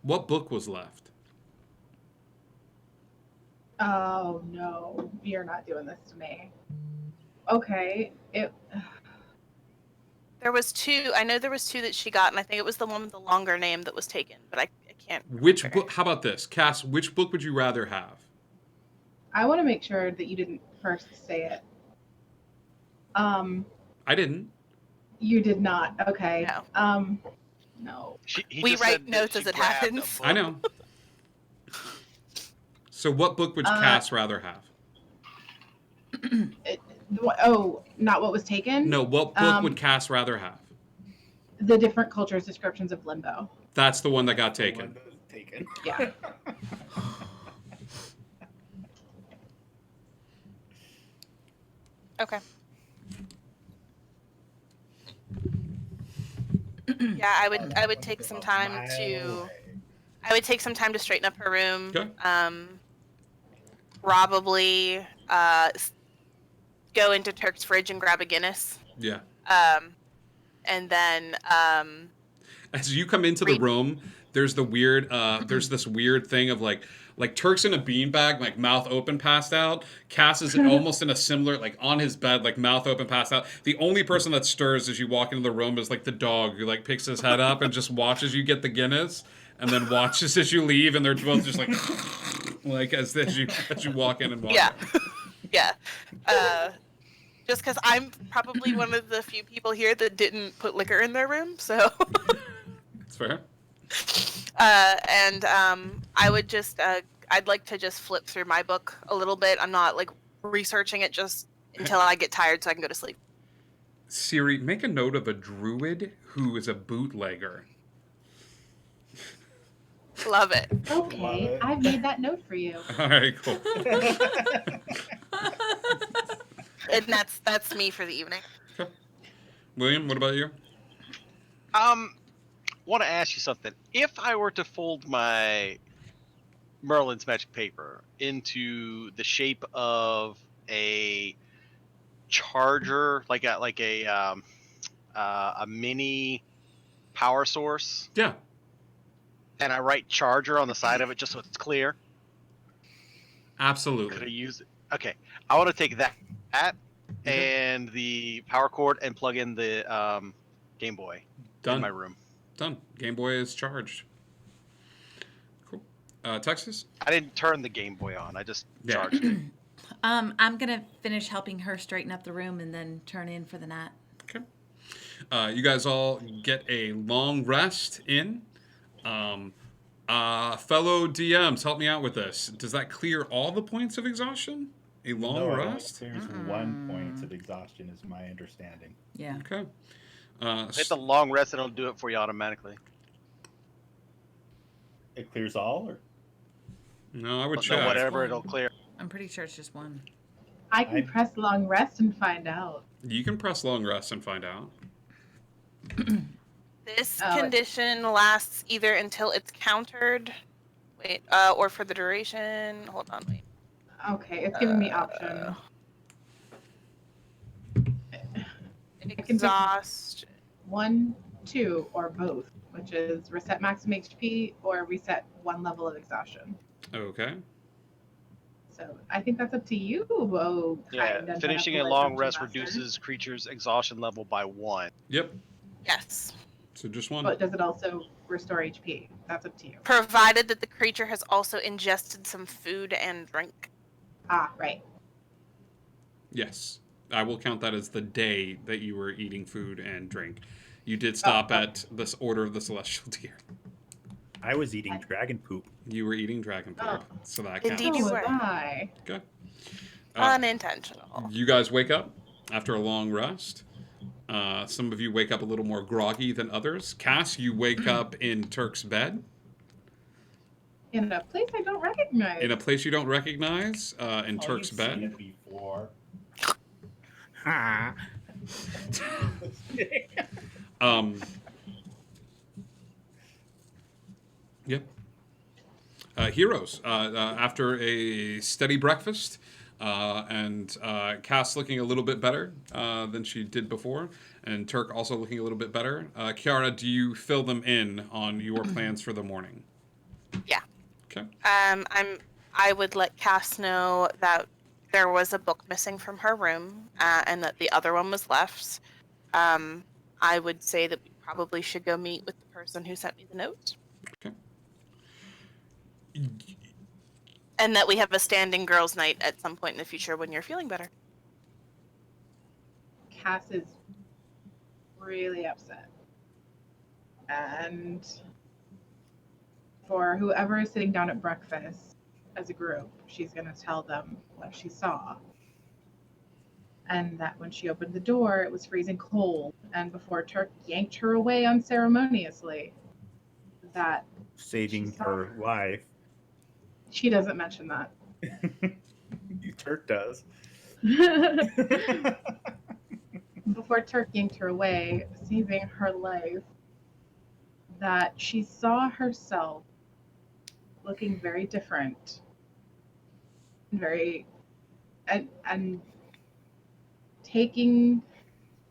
What book was left? Oh no, you're not doing this to me. Okay, There was 2. I know there was 2 that she got, and I think it was the one with the longer name that was taken, but I can't Which remember. book? How about this, Cass? Which book would you rather have? I want to make sure that you didn't first say it. I didn't. You did not. Okay. No. No. He We just write said that notes she as it grabbed a happens. book. I know. So what book would Cass rather have? Not what was taken? No, what book would Cass rather have? The different cultures' descriptions of limbo. That's the one that got taken. One that was taken. Yeah. Okay. Yeah, I would take some time to straighten up her room. Okay. Probably go into Turk's fridge and grab a Guinness. Yeah. And then As you come into the room, there's the weird, there's this weird thing of like, Like Turk's in a beanbag, like mouth open, passed out. Cass is almost in a similar, like on his bed, like mouth open, passed out. The only person that stirs as you walk into the room is like the dog who like picks his head up and just watches you get the Guinness, and then watches as you leave, and they're both just like as you walk in and walk Yeah. out. Yeah. Just because I'm probably one of the few people here that didn't put liquor in their room, so. It's fair. And I would just, I'd like to just flip through my book a little bit. I'm not like researching it just until I get tired so I can go to sleep. Siri, make a note of a druid who is a bootlegger. Love it. Okay, Love it. I've made that note for you. All right, cool. And that's me for the evening. William, what about you? Want to ask you something. If I were to fold my Merlin's magic paper into the shape of a charger, like a mini power source, Yeah. and I write charger on the side of it just so it's clear, could I Absolutely. use it? Okay, I want to take that and the power cord and plug in the Game Boy in my Done. room. Done. Game Boy is charged. Cool. Texas? I didn't turn the Game Boy on. I just Yeah. charged it. I'm gonna finish helping her straighten up the room and then turn in for the night. Okay. You guys all get a long rest in. Fellow DMs, help me out with this. Does that clear all the points of exhaustion? A long No, rest? There's 1 point of exhaustion, is my understanding. Yeah. Okay. Hit the long rest and it'll do it for you automatically. It clears all, or No, I would So check. whatever, it'll clear. I'm pretty sure it's just one. I can I- press long rest and find out. You can press long rest and find out. This Oh. condition lasts either until it's countered, or for the duration. Hold on, wait. Okay, it's giving me option. Exhaust. 1, 2, or both, which is reset maximum HP or reset 1 level of exhaustion. Okay. So I think that's up to you. Oh, Yeah, finishing a long rest reduces creature's exhaustion level by 1. Yep. Yes. So just one. But does it also restore HP? That's up to you. Provided that the creature has also ingested some food and drink. Ah, right. Yes. I will count that as the day that you were eating food and drink. You did stop at this Order of the Celestial Deer. I was eating dragon poop. You were eating dragon poop, Oh. so that counts. Indeed you So were. was I. Okay. Unintentional. You guys wake up after a long rest. Some of you wake up a little more groggy than others. Cass, you wake up in Turk's bed In a place I don't recognize. in a place you don't recognize. In Oh, Turk's you've bed. seen it before. Yep. Heroes. After a steady breakfast, and Cass looking a little bit better than she did before, and Turk also looking a little bit better. Kiara, do you fill them in on your plans for the morning? Yeah. Okay. I would let Cass know that there was a book missing from her room, and that the other one was left. I would say that we probably should go meet with the person who sent me the note. Okay. And that we have a standing girls' night at some point in the future when you're feeling better. Cass is really upset. And for whoever is sitting down at breakfast as a group, she's going to tell them what she saw. And that when she opened the door, it was freezing cold. And before Turk yanked her away unceremoniously, that Saving her life. she doesn't mention that. Turk does. Before Turk yanked her away, saving her life, that she saw herself looking very different, and taking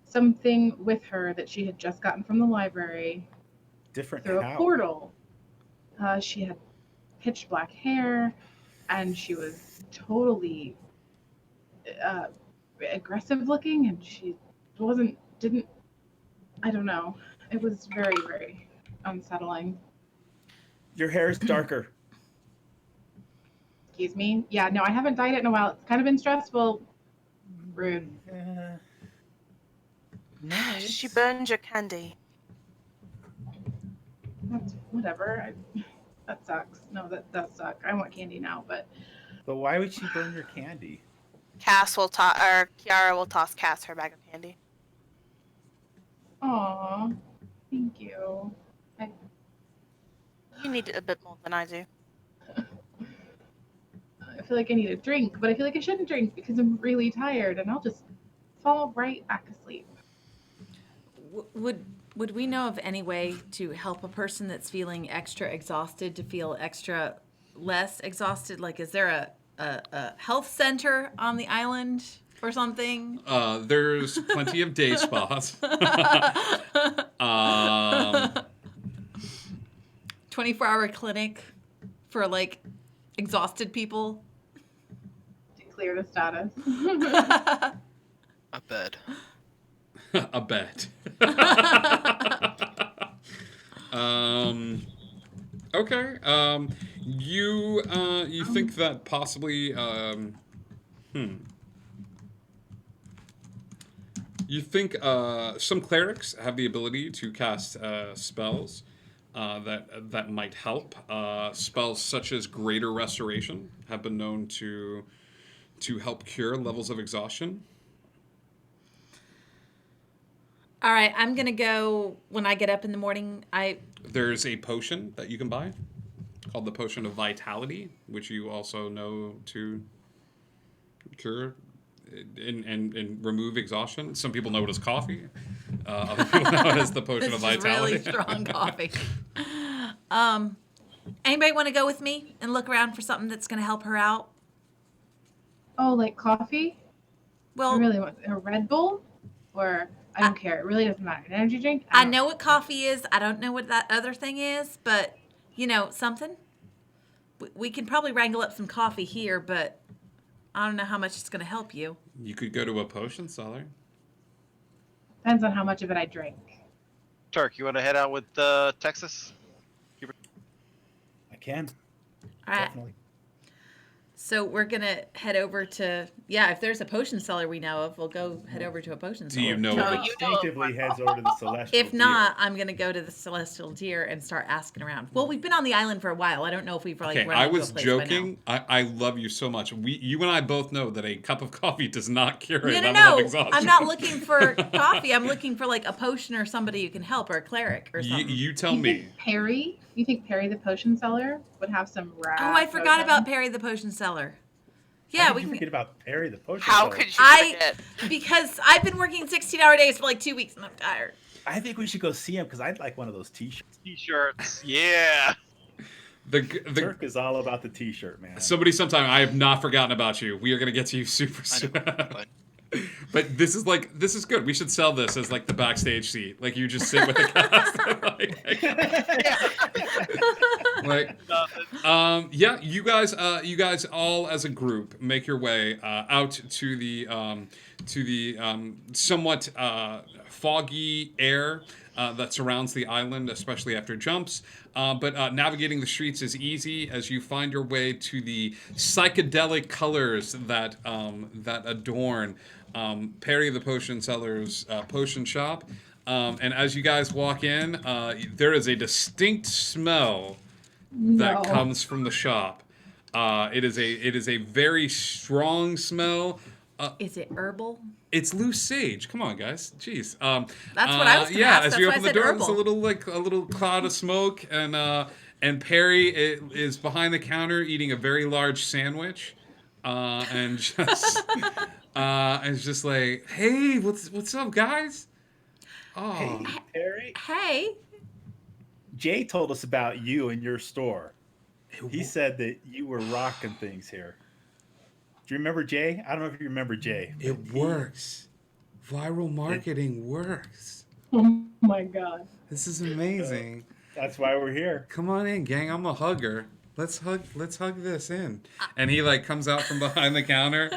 something with her that she had just gotten from the library Different through how? a portal. She had pitch black hair, and she was totally aggressive looking, and she didn't, I don't know. It was very, very unsettling. Your hair is darker. Excuse me? Yeah, no, I haven't dyed it in a while. It's kind of been stressful. Rude. Nice. She burned your candy. That's whatever. That sucks. No, that sucks. I want candy now, but But why would she burn your candy? Kiara will toss Cass her bag of candy. aw, thank you. You need a bit more than I do. I feel like I need a drink, but I feel like I shouldn't drink because I'm really tired, and I'll just fall right back asleep. Would we know of any way to help a person that's feeling extra exhausted to feel extra less exhausted? Like, is there a health center on the island or something? There's plenty of day spas. 24-hour clinic for like exhausted people. To clear the status. A bed. A bed. Okay. You think that possibly you think some clerics have the ability to cast spells that might help. Spells such as Greater Restoration have been known to help cure levels of exhaustion. All right, I'm gonna go when I get up in the morning. There's a potion that you can buy called the Potion of Vitality, which you also know to cure and remove exhaustion. Some people know it as coffee. Other people know it as the Potion This of Vitality. is really strong coffee. Anybody want to go with me and look around for something that's gonna help her out? Oh, like coffee? I Well, really want a Red Bull, or I don't care. It really doesn't matter. An energy drink? I don't know what coffee is. I don't know what that other thing is, but you know something. We can probably wrangle up some coffee here, but I don't know how much it's gonna help you. You could go to a potion seller. Depends on how much of it I drink. Turk, you want to head out with Texas? I can. All right. Definitely. So we're gonna head over to if there's a potion seller we know of, we'll go head over to a potion Do seller. you know? No, of you it? know Instinctively heads over to the Celestial If not, Deer. I'm gonna go to the Celestial Deer and start asking around. Well, we've been on the island for a while. I don't know if we've like Okay, run I into was a place by now. joking. I love you so much. You and I both know that a cup of coffee does not cure a No, level no. of exhaustion. I'm not looking for coffee. I'm looking for like a potion or somebody who can help, or a cleric or something. You tell You me. think Perry? You think Perry the potion seller would have some rad Oh, I forgot potion? about Perry the potion seller. How Yeah, did we you can. forget about Perry the potion How seller? could you I forget? because I've been working 16-hour days for like 2 weeks and I'm tired. I think we should go see him because I'd like one of those T-shirts. T-shirts. Yeah. The Turk is all about the T-shirt, man. somebody sometime. I have not forgotten about you. We are gonna get to you super I soon. know. But But this is good. We should sell this as like the backstage seat. Like you just sit with the cast. nothing. Yeah, you guys all as a group make your way out to the somewhat foggy air that surrounds the island, especially after jumps. But navigating the streets is easy as you find your way to the psychedelic colors that adorn Perry the Potion Seller's potion shop. And as you guys walk in, there is a distinct smell that No. comes from the shop. It is a very strong smell. Is it herbal? It's loose sage. Come on, guys. Jeez. That's what I was gonna Yeah, ask. as That's you why I open the said door, herbal. there's a little cloud of smoke, and Perry is behind the counter eating a very large sandwich, and just like, hey, what's up, guys? Oh, Hey, Perry. Hey, Jay told us about you and your store. He said that you were rocking things here. Do you remember Jay? I don't know if you remember Jay. it works. Viral marketing works. Oh my god. This is amazing. That's why we're here. Come on in, gang. I'm a hugger. let's hug this in. And he like comes out from behind the counter.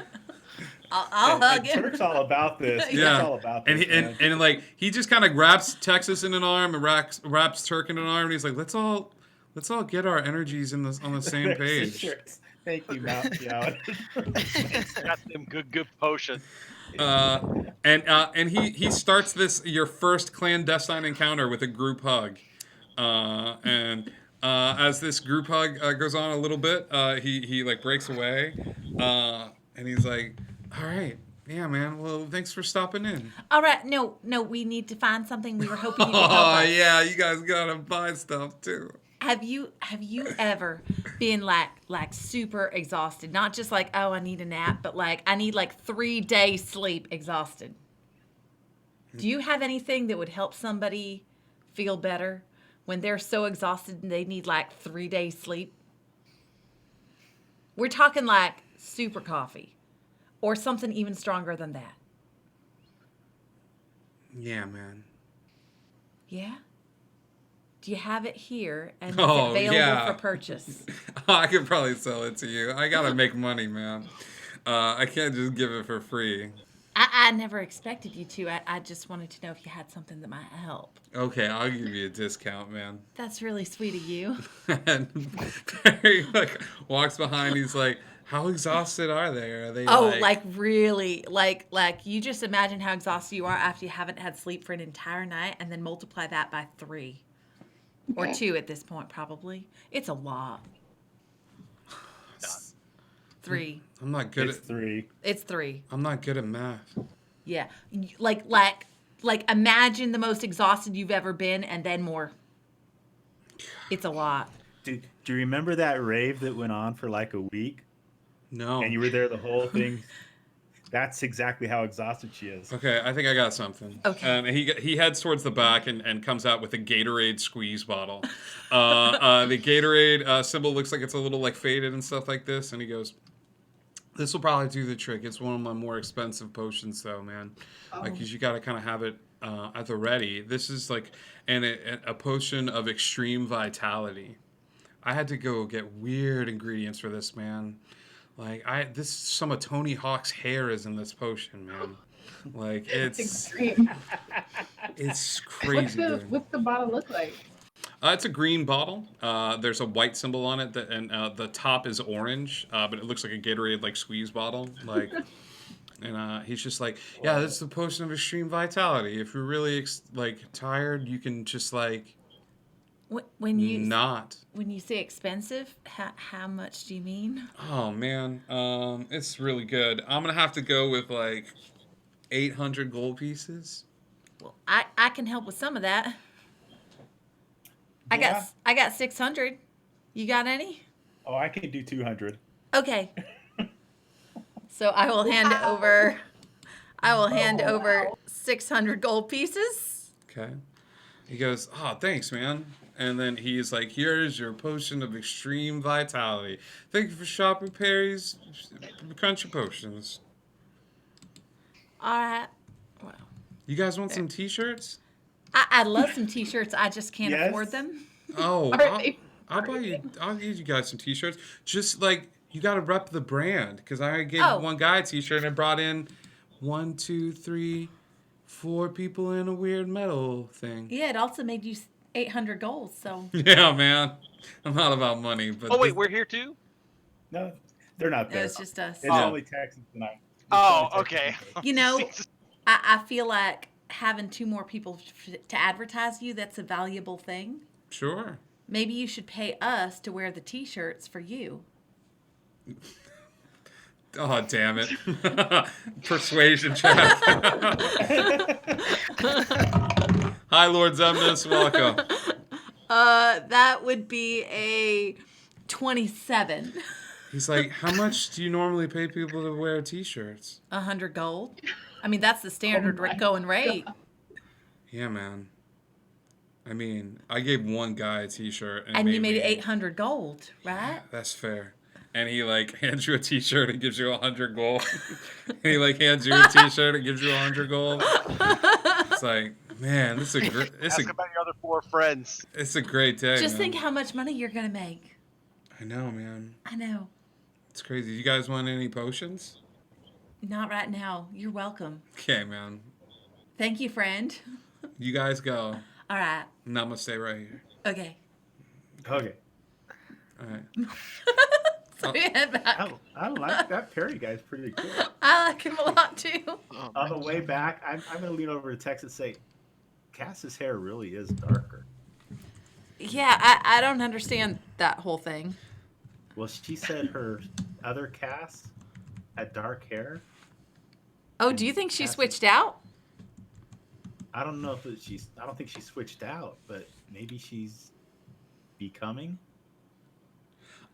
I'll hug him. Turk's all about this. Yeah. He's all about this. And like he just kind of grabs Texas in an arm and wraps Turk in an arm, and he's like, let's all get our energies on the same page. Thank you, Mount. Yeah. Got them good potion. And he starts your first clandestine encounter with a group hug, and as this group hug goes on a little bit, he like breaks away, and he's like, all right, yeah, man, well, thanks for stopping in. All right, no, we need to find something. We were hoping you could help Oh us. yeah, you guys gotta buy stuff too. Have you ever been like super exhausted? Not just like, oh, I need a nap, but like I need like 3 days sleep exhausted. Do you have anything that would help somebody feel better when they're so exhausted and they need like 3 days sleep? We're talking like super coffee or something even stronger than that. Yeah, man. Yeah? Do you have it here and it's Oh, available yeah. for purchase? I could probably sell it to you. I gotta make money, man. I can't just give it for free. I never expected you to. I just wanted to know if you had something that might help. Okay, I'll give you a discount, man. That's really sweet of you. And Perry like walks behind. He's like, "How exhausted are they? Are they?" Oh, like really, like you just imagine how exhausted you are after you haven't had sleep for an entire night, and then multiply that by 3 or 2 at this point, probably. It's a lot. 3. I'm not good It's at 3. It's 3. I'm not good at math. Yeah, like imagine the most exhausted you've ever been, and then more. It's a lot. Do you remember that rave that went on for like a week? No. And you were there the whole thing? That's exactly how exhausted she is. Okay, I think I got something. Okay. He heads towards the back and comes out with a Gatorade squeeze bottle. The Gatorade symbol looks like it's a little like faded and stuff like this, and he goes, "This will probably do the trick. It's one of my more expensive potions, though, man. Like, 'cause you got to kind of have it at the ready. This is like a potion of extreme vitality. I had to go get weird ingredients for this, man. Like some of Tony Hawk's hair is in this potion, man. Like it's extreme. It's crazy. What's the bottle look like? It's a green bottle. There's a white symbol on it, and the top is orange, but it looks like a Gatorade like squeeze bottle. Like, and he's just like, yeah, this is the potion of extreme vitality. If you're really tired, you can just like when you not. When you say expensive, how much do you mean? Oh man, it's really good. I'm gonna have to go with like 800 gold pieces. Well, I can help with some of that. Yeah. I got 600. You got any? Oh, I could do 200. Okay. So I will hand over. I will hand over 600 gold pieces. Okay. He goes, "Oh, thanks, man." And then he's like, "Here's your potion of extreme vitality. Thank you for shopping Perry's Country Potions." All right. Well, You guys want some T-shirts? I'd love some T-shirts. I just can't Yes. afford them. Oh, Are they I'll buy you. I'll give you guys some T-shirts. Just like you got to rep the brand, because I gave Oh. one guy a T-shirt and I brought in 1, 2, 3, 4 people in a weird metal thing. Yeah, it also made you 800 gold. So Yeah, man. I'm not about money, but Oh wait, we're here too. No, they're not there. it's just us. It's only Texas tonight. It's Oh, only okay. Texas. You know, I feel like having 2 more people to advertise you, that's a valuable thing. sure. Maybe you should pay us to wear the T-shirts for you. Oh, damn it. Persuasion check. Hi, Lord Zemnis. Welcome. That would be a 27. He's like, how much do you normally pay people to wear T-shirts? 100 gold. I mean, that's the standard going rate. Yeah, man. I mean, I gave one guy a T-shirt. And you made it me- 800 gold, right? That's fair. And he like hands you a T-shirt and gives you 100 gold. And he like hands you a T-shirt and gives you 100 gold. It's like, man, this is Ask about your other 4 friends. it's a great day. Just man. think how much money you're going to make. I know, man. I know. It's crazy. You guys want any potions? Not right now. You're welcome. Okay, man. Thank you, friend. You guys go. All right. Namaste right here. Okay. Okay. All right. So we head back. I like that Perry guy's pretty cool. I like him a lot too. Oh, On the way back, I'm going to lean over to Tex and say, Cass's hair really is darker. Yeah, I don't understand that whole thing. Well, she said her other Cass had dark hair. Oh, do you think she Cass- switched out? I don't know if I don't think she switched out, but maybe she's becoming.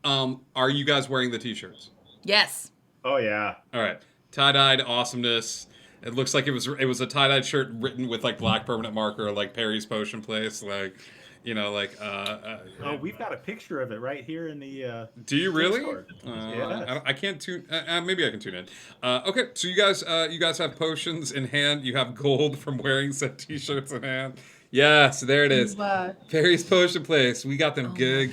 Are you guys wearing the t-shirts? Yes. Oh, yeah. All right. Tie-dyed awesomeness. It looks like it was a tie-dyed shirt written with like black permanent marker, like Perry's Potion Place, like, you know, like. Oh, we've got a picture of it right here in the. Do you really? Discord. Yes. I can't tune. Maybe I can tune in. Okay, so you guys have potions in hand. You have gold from wearing said t-shirts in hand. Yes, there it is. Perry's Potion Place. We got them good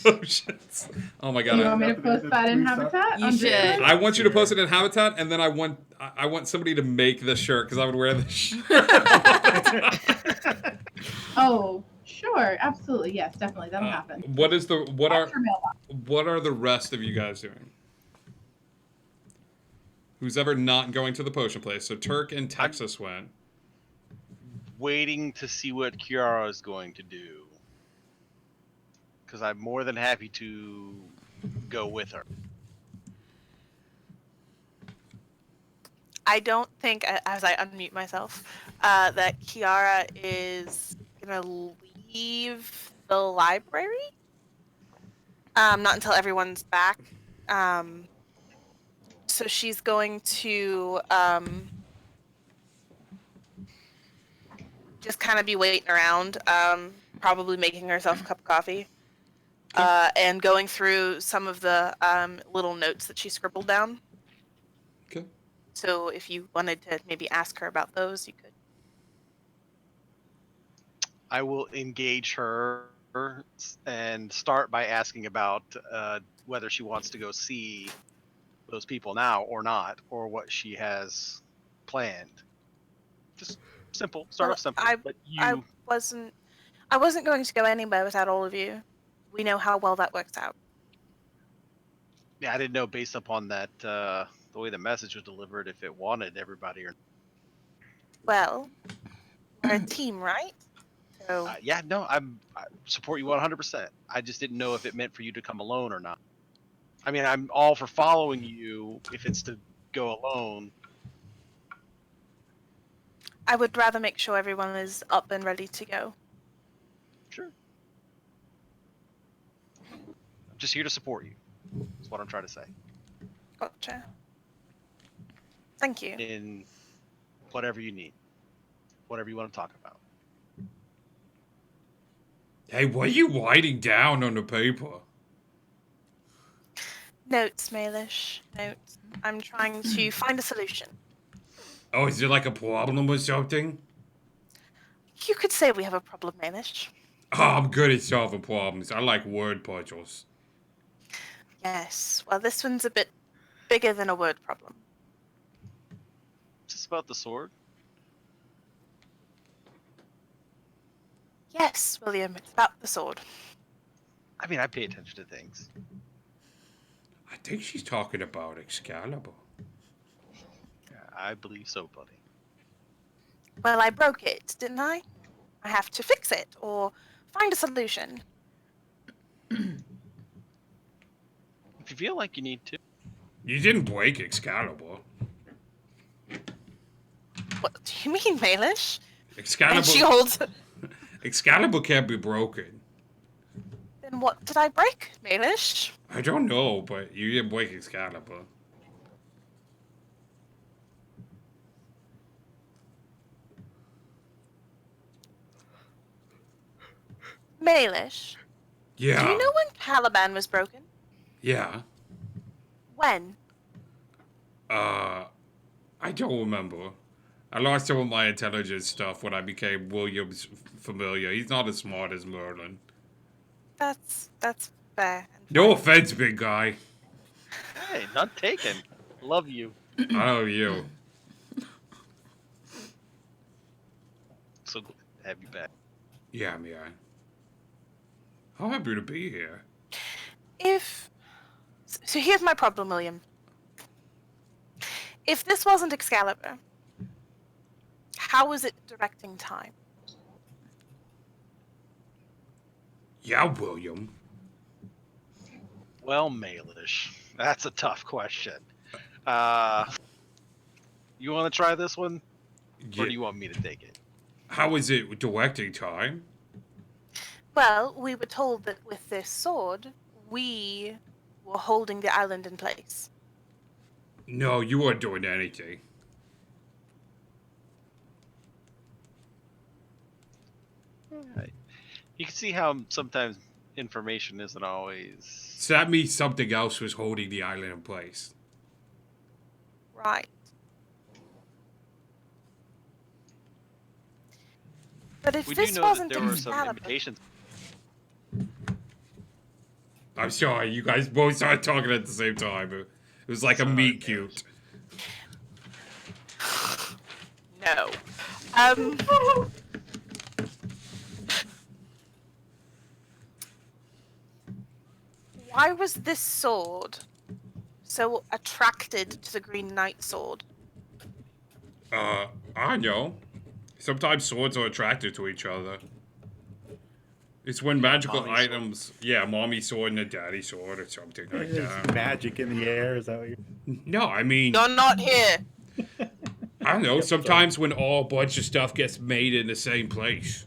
potions. Oh my god! You want me to post that in Habitat? You should. I want you to post it in Habitat, and then I want somebody to make the shirt because I would wear the shirt. Oh, sure, absolutely, yes, definitely, that'll happen. What are Mailbox. the rest of you guys doing? Who's ever not going to the Potion Place? So Turk and Texas went. Waiting to see what Kiara is going to do. Because I'm more than happy to go with her. I don't think, as I unmute myself, that Kiara is gonna leave the library. Not until everyone's back. So she's going to just kind of be waiting around, probably making herself a cup of coffee, and going through some of the little notes that she scribbled down. Okay. So if you wanted to maybe ask her about those, you could. I will engage her and start by asking about whether she wants to go see those people now or not, or what she has planned. Just simple. Start off simple. But you... I wasn't going to go anywhere without all of you. We know how well that works out. Yeah, I didn't know based upon that the way the message was delivered if it wanted everybody or. Well, we're a team, right? So Yeah, no, I support you 100%. I just didn't know if it meant for you to come alone or not. I mean, I'm all for following you if it's to go alone. I would rather make sure everyone is up and ready to go. Sure. I'm just here to support you. That's what I'm trying to say. Gotcha. Thank you. In whatever you need. Whatever you want to talk about. Hey, what are you writing down on the paper? Notes, Malish. Notes. I'm trying to find a solution. Oh, is there like a problem or something? You could say we have a problem, Malish. Oh, I'm good at solving problems. I like word puzzles. Yes. Well, this one's a bit bigger than a word problem. Is this about the sword? Yes, William. It's about the sword. I mean, I pay attention to things. I think she's talking about Excalibur. Yeah, I believe so, buddy. Well, I broke it, didn't I? I have to fix it or find a solution. If you feel like you need to. You didn't break Excalibur. What do you mean, Malish? Excalibur. And she holds. Excalibur can't be broken. Then what did I break, Malish? I don't know, but you didn't break Excalibur. Malish. Yeah. Do you know when Caliban was broken? Yeah. When? I don't remember. I lost some of my intelligence stuff when I became William's familiar. He's not as smart as Merlin. That's fair. No offense, big guy. Hey, not taken. Love you. I love you. So glad to have you back. Yeah, man. How happy to be here. So here's my problem, William. If this wasn't Excalibur, how is it directing time? Yeah, William. Well, Malish, that's a tough question. You want to try this one? Or do you want me to take it? How is it directing time? Well, we were told that with this sword, we were holding the island in place. No, you weren't doing anything. Right. You can see how sometimes information isn't always... So that means something else was holding the island in place. Right. But if We do this know that wasn't there were some Excalibur, limitations. I'm sorry, you guys both started talking at the same time. It was like a meet cute. no. Why was this sword so attracted to the Green Knight sword? I know. Sometimes swords are attracted to each other. It's when magical Mommy items... Yeah, mommy sword and a daddy sword or something like There's that. magic in the air. Is that what you're? No, I mean... You're not here. I don't know. Sometimes when all bunch of stuff gets made in the same place.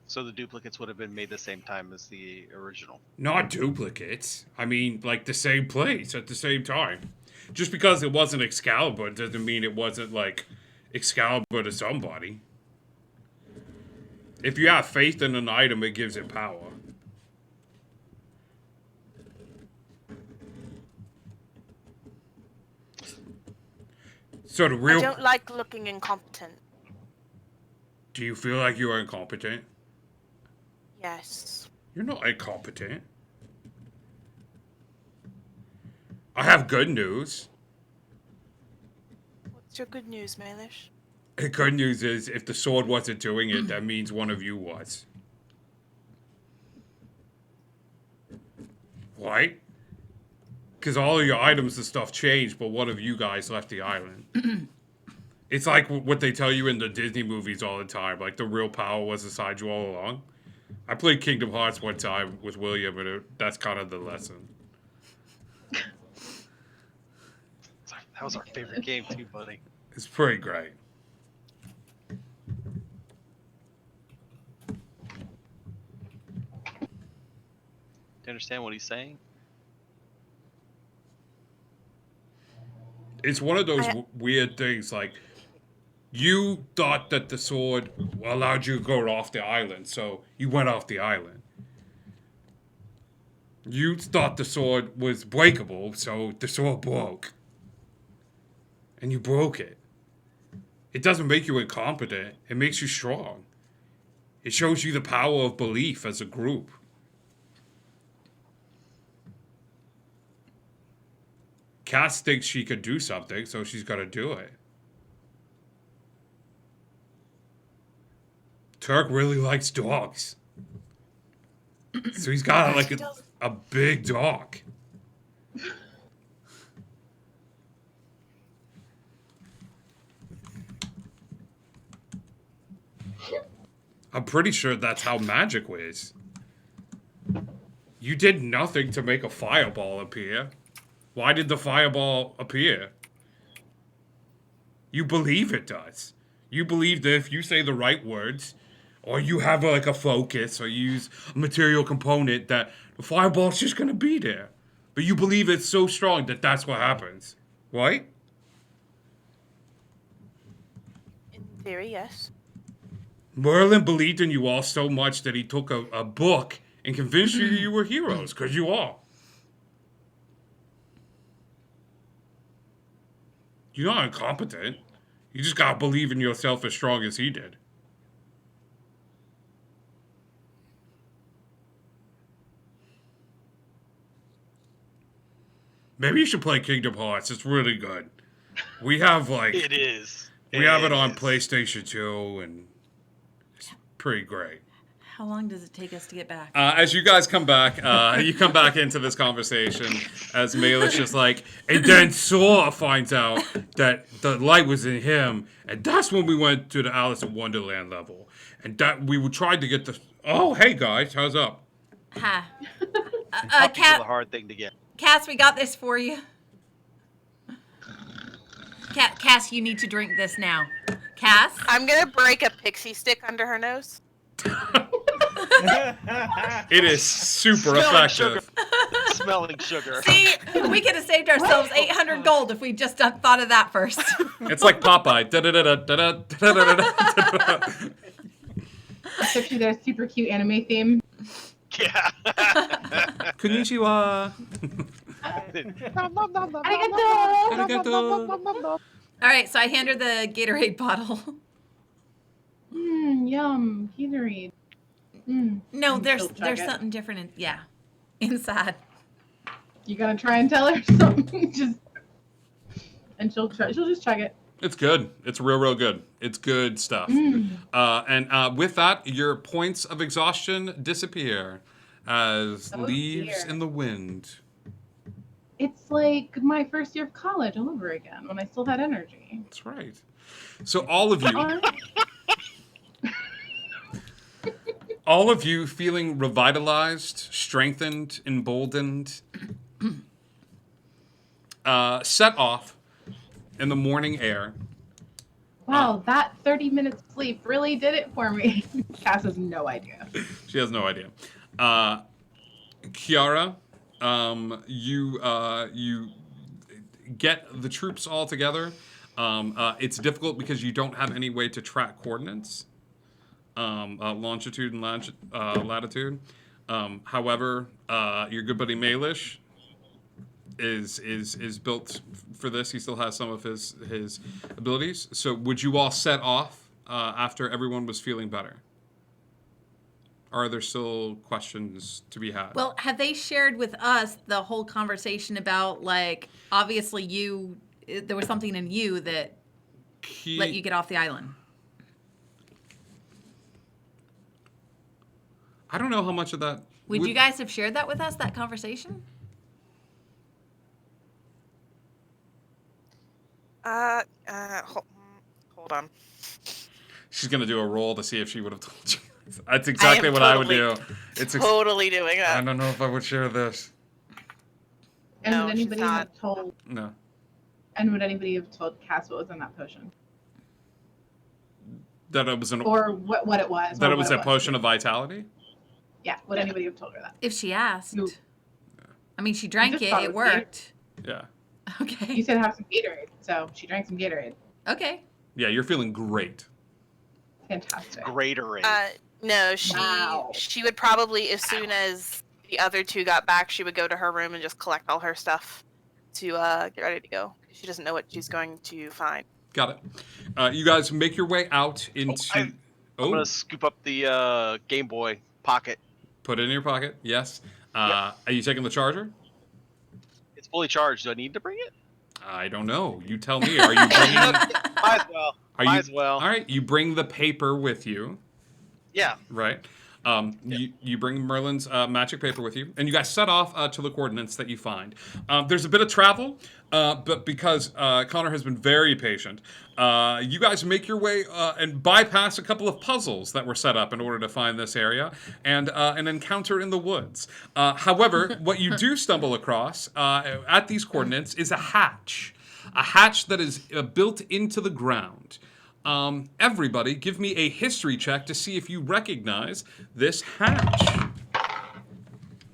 So the duplicates would have been made the same time as the original. Not duplicates. I mean, like, the same place at the same time. Just because it wasn't Excalibur doesn't mean it wasn't, like, Excalibur to somebody. If you have faith in an item, it gives it power. So the real... I don't like looking incompetent. Do you feel like you are incompetent? Yes. You're not incompetent. I have good news. What's your good news, Malish? The good news is, if the sword wasn't doing it, that means one of you was. Right? Because all of your items and stuff changed, but one of you guys left the island. It's like what they tell you in the Disney movies all the time. Like, the real power was inside you all along. I played Kingdom Hearts one time with William, and that's kind of the lesson. That was our favorite game too, buddy. It's pretty great. Do you understand what he's saying? It's one of those weird things, like, you thought that the sword allowed you to go off the island, so you went off the island. You thought the sword was breakable, so the sword broke. And you broke it. It doesn't make you incompetent, it makes you strong. It shows you the power of belief as a group. Cass thinks she could do something, so she's got to do it. Turk really likes dogs. So he's got like a big dog. I'm pretty sure that's how magic was. You did nothing to make a fireball appear. Why did the fireball appear? You believe it does. You believe that if you say the right words, or you have like a focus, or use a material component, that the fireball's just gonna be there. But you believe it's so strong that that's what happens, right? In theory, yes. Merlin believed in you all so much that he took a book and convinced you you were heroes, because you are. You're not incompetent. You just gotta believe in yourself as strong as he did. Maybe you should play Kingdom Hearts. It's really good. We have like It is. we have it on PlayStation 2, and it's pretty great. How long does it take us to get back? As you guys come back, you come back into this conversation as Malish is like, and then Sora finds out that the light was in him, and that's when we went to the Alice in Wonderland level, and that we tried to get the. Oh, hey guys, how's up? Hi. Puppies are the hard thing to get. Cass, we got this for you. Cass, you need to drink this now. Cass? I'm gonna break a pixie stick under her nose. It is super effective. Smelling sugar. See, we could have saved ourselves 800 gold if we just thought of that first. It's like Popeye. Especially their super cute anime theme. Yeah. Konnichiwa. Arigato. All right, so I hand her the Gatorade bottle. Yum. Gatorade. No, there's She'll chug it. something different inside. You gotta try and tell her something. And she'll just chug it. It's good. It's real good. It's good stuff. And with that, your points of exhaustion disappear as leaves dear. in the wind. It's like my first year of college all over again when I still had energy. That's right. So all of you feeling revitalized, strengthened, emboldened, set off in the morning air. Wow, that 30 minutes sleep really did it for me. Cass has no idea. She has no idea. Kiara, you get the troops all together. It's difficult because you don't have any way to track coordinates, longitude and latitude. However, your good buddy Malish is built for this. He still has some of his abilities. So would you all set off after everyone was feeling better? Or are there still questions to be had? Well, have they shared with us the whole conversation about, like, obviously there was something in you that let you get off the island? I don't know how much of that... Would you guys have shared that with us, that conversation? Hold on. She's going to do a roll to see if she would have told you. That's exactly what I would do. It's Totally doing that. I don't know if I would share this. And No, would she's anybody not. have told? No. And would anybody have told Cass what was in that potion, That it was an... or what it was? That or it was what a potion of vitality? Yeah. Would anybody have told her that? If she asked. No. I mean, she drank just it. thought It it was worked. Yeah. Okay. You said have some Gatorade, so she drank some Gatorade. Okay. Yeah, you're feeling great. Fantastic. Greaterade. No, Wow. she would probably, as soon as the other two got back, she would go to her room and just collect all her stuff to get ready to go. She doesn't know what she's going to find. Got it. You guys make your way out into... I'm gonna scoop up the Game Boy Pocket. Put it in your pocket. Yes. Are you taking the charger? It's fully charged. Do I need to bring it? I don't know. You tell me. Are you bringing... Might as well. Might as well. All right. You bring the paper with you, Yeah. right? You bring Merlin's magic paper with you, and you guys set off to the coordinates that you find. There's a bit of travel, but because Connor has been very patient, you guys make your way and bypass a couple of puzzles that were set up in order to find this area, and an encounter in the woods. However, what you do stumble across at these coordinates is a hatch that is built into the ground. Everybody, give me a history check to see if you recognize this hatch.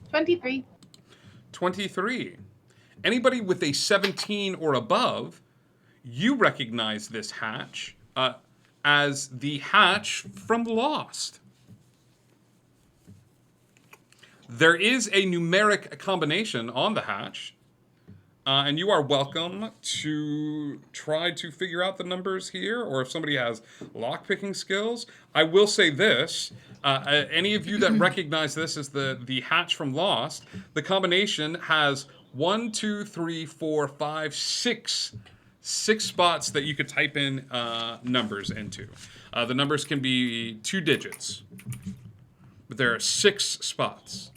23. 23. Anybody with a 17 or above, you recognize this hatch as the hatch from Lost. There is a numeric combination on the hatch. And you are welcome to try to figure out the numbers here, or if somebody has lockpicking skills. I will say this. Any of you that recognize this as the hatch from Lost, the combination has 1, 2, 3, 4, 5, 6 spots that you could type in numbers into. The numbers can be 2 digits, but there are 6 spots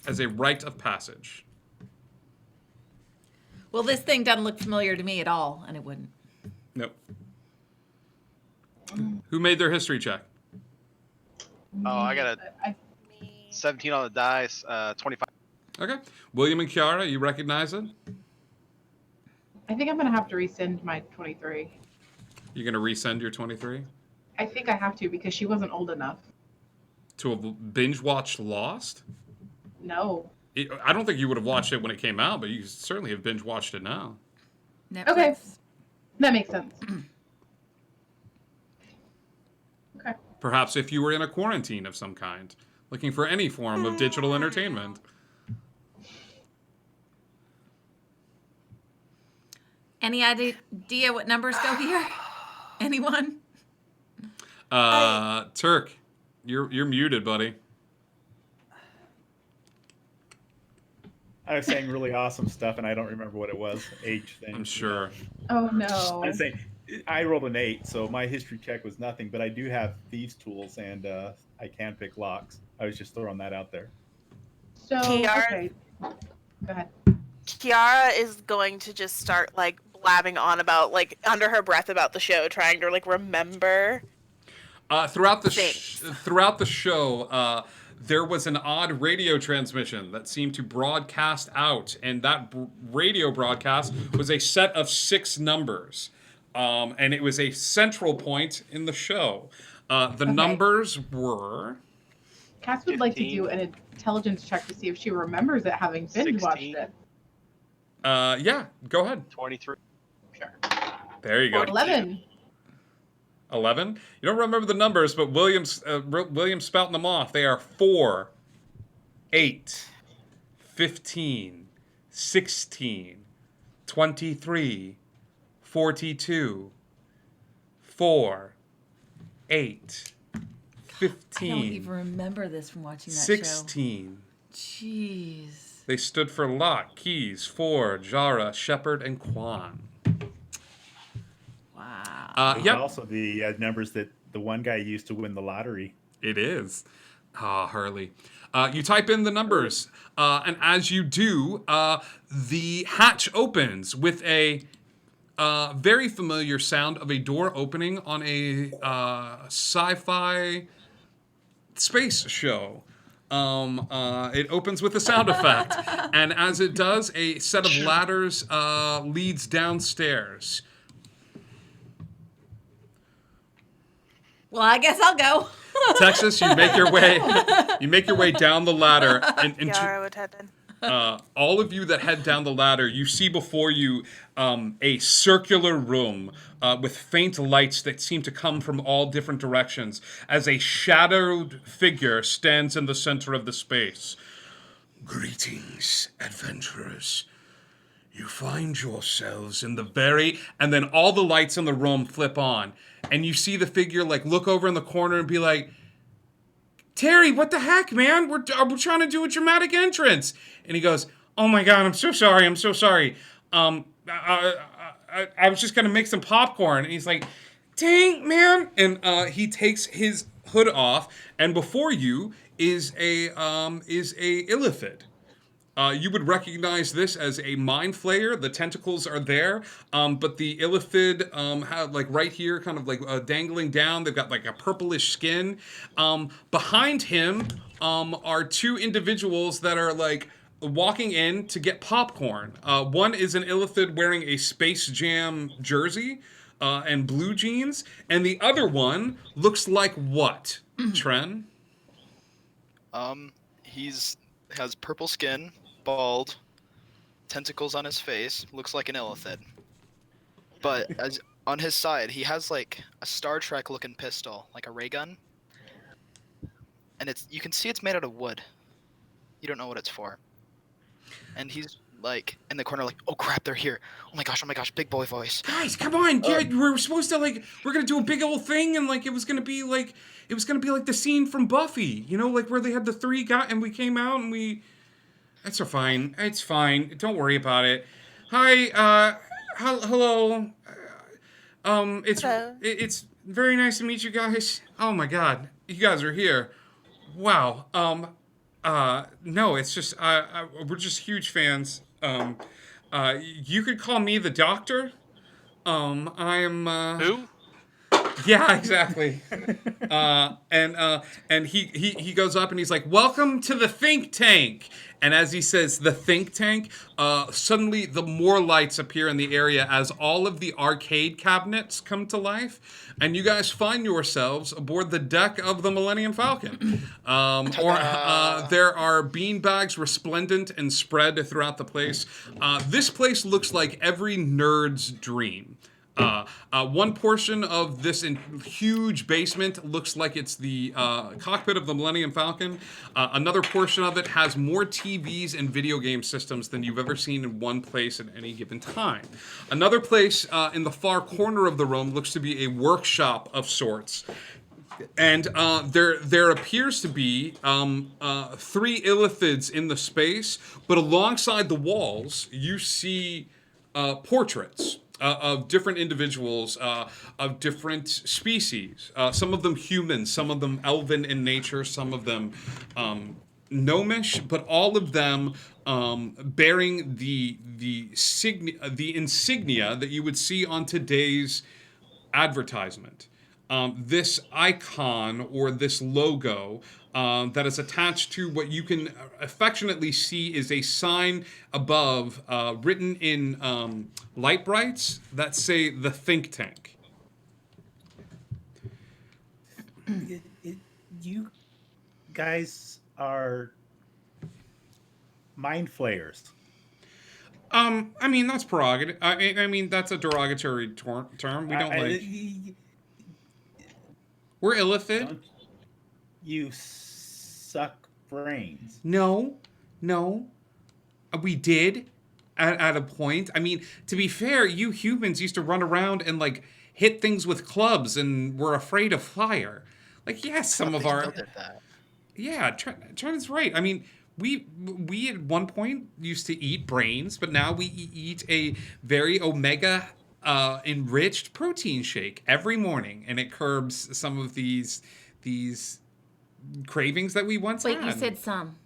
as a rite of passage. Well, this thing doesn't look familiar to me at all, and it wouldn't. Nope. Who made their history check? Oh, I got a 17 on the dice, 25. Okay. William and Kiara, you recognize it? I think I'm gonna have to rescind my 23. You're going to resend your 23? I think I have to because she wasn't old enough. To have binge watched Lost? No. I don't think you would have watched it when it came out, but you certainly have binge watched it now. Netflix. Okay. That makes sense. Okay. Perhaps if you were in a quarantine of some kind, looking for any form of digital entertainment. Any idea what numbers go here? Anyone? Turk, you're muted, buddy. I was saying really awesome stuff, and I don't remember what it was. H thing. I'm sure. Oh no. I'm saying I rolled an 8, so my history check was nothing. But I do have thieves' tools, and I can pick locks. I was just throwing that out there. So Kiara- okay. Go ahead. Kiara is going to just start like blabbing on about like under her breath about the show, trying to like remember. Throughout the show, there was an odd radio transmission that seemed to broadcast out, and that radio broadcast was a set of 6 numbers, and it was a central point in the show. The numbers were... Cass would like to do an intelligence check to see if she remembers it, having binge watched 16. it. Yeah, go ahead. 23. Sure. There you go. 11. 11? You don't remember the numbers, but William's spouting them off. They are 4, 8, 15, 16, 23, 42, 4, 8, 15. I don't even remember this from watching that 16. show. Jeez. They stood for Lot, Keys, Ford, Jara, Shepard, and Quan. Wow. Those Yep. are also the numbers that the one guy used to win the lottery. It is. Hurley. You type in the numbers, and as you do, the hatch opens with a very familiar sound of a door opening on a sci-fi space show. It opens with a sound effect, and as it does, a set of ladders leads downstairs. Well, I guess I'll go. Texas, you make your way down the ladder, and Kiara would head in. all of you that head down the ladder, you see before you a circular room with faint lights that seem to come from all different directions as a shadowed figure stands in the center of the space. Greetings, adventurers. You find yourselves in the very... And then all the lights in the room flip on. And you see the figure, like, look over in the corner and be like, Terry, what the heck, man? We're trying to do a dramatic entrance. And he goes, oh, my God, I'm so sorry. I was just going to make some popcorn. And he's like, dang, man. And he takes his hood off. And before you is a illithid. You would recognize this as a mind flayer. The tentacles are there, but the illithid have like right here, kind of like dangling down. They've got like a purplish skin. Behind him are 2 individuals that are like walking in to get popcorn. One is an illithid wearing a Space Jam jersey and blue jeans, and the other one looks like what? Tren? He has purple skin, bald, tentacles on his face, looks like an illithid. But as on his side, he has like a Star Trek looking pistol, like a ray gun. And you can see it's made out of wood. You don't know what it's for. And he's like in the corner like, oh crap, they're here. Oh my gosh, big boy voice. Guys, come on. Yeah, we're supposed to like, we're going to do a big old thing, and like it was going to be like the scene from Buffy, you know, like where they had the 3 guys and we came out and It's fine. It's fine. Don't worry about it. Hi. Hello. Hello. It's very nice to meet you guys. Oh my God, you guys are here. Wow. No, it's just we're just huge fans. You could call me the doctor. I'm Who? Yeah, exactly. And he goes up and he's like, "Welcome to the think tank." And as he says, "the think tank," suddenly the more lights appear in the area as all of the arcade cabinets come to life, and you guys find yourselves aboard the deck of the Millennium Falcon. There are beanbags resplendent and spread throughout the place. This place looks like every nerd's dream. One portion of this huge basement looks like it's the cockpit of the Millennium Falcon. Another portion of it has more TVs and video game systems than you've ever seen in one place at any given time. Another place in the far corner of the room looks to be a workshop of sorts. And there appears to be 3 illithids in the space, but alongside the walls, you see portraits of different individuals, of different species. Some of them human, some of them elven in nature, some of them gnomish, but all of them bearing the insignia that you would see on today's advertisement. This icon or this logo that is attached to what you can affectionately see is a sign above written in light brights that say the think tank. You guys are mind flayers. I mean, that's prerogative. I mean, that's a derogatory term. We don't like... We're illithid. You suck brains. No. We did at a point. I mean, to be fair, you humans used to run around and like hit things with clubs and were afraid of fire. Like, yes, some of our... Yeah, Trent's right. I mean, we at one point used to eat brains, but now we eat a very omega enriched protein shake every morning, and it curbs some of these cravings that we once had. Wait, you said some.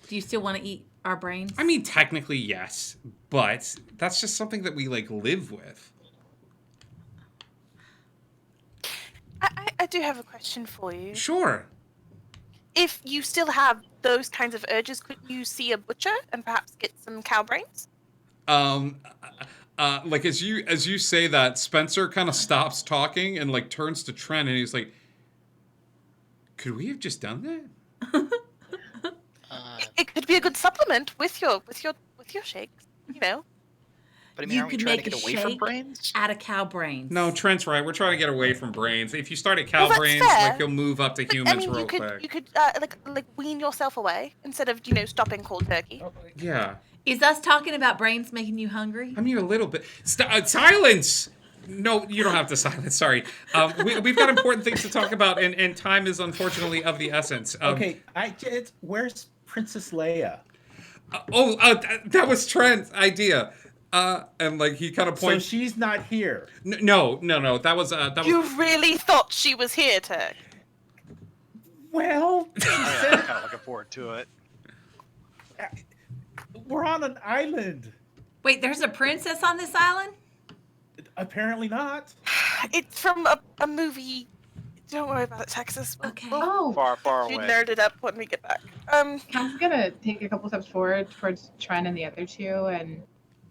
Do you still want to eat our brains? I mean, technically, yes, but that's just something that we like live with. I do have a question for you. Sure. If you still have those kinds of urges, could you see a butcher and perhaps get some cow brains? Like as you say that, Spencer kind of stops talking and like turns to Trent and he's like, "Could we have just done that?" It could be a good supplement with your shakes, you know. But I mean, you aren't we could trying make to get a away from shake brains? out of cow brains. No, Trent's right. We're trying to get away from brains. If you start at cow Well, that's brains, fair. like you'll move up to But, humans I mean, real you quick. could like wean yourself away instead of stopping cold turkey. Yeah. Is us talking about brains making you hungry? I mean, a little bit. Silence! No, you don't have to silence. Sorry. We've got important things to talk about, and time is unfortunately of the essence. Okay, where's Princess Leia? That was Trent's idea. And like he kind of points. So she's not here. No. That was You really thought she was here, Turk? Well, I'm kind of looking forward to it. we're on an island. Wait, there's a princess on this island? Apparently not. It's from a movie. Don't worry about it, Texas. Okay. Oh, Far, far You away. nerded up when we get back. I'm gonna take a couple steps forward towards Trent and the other two and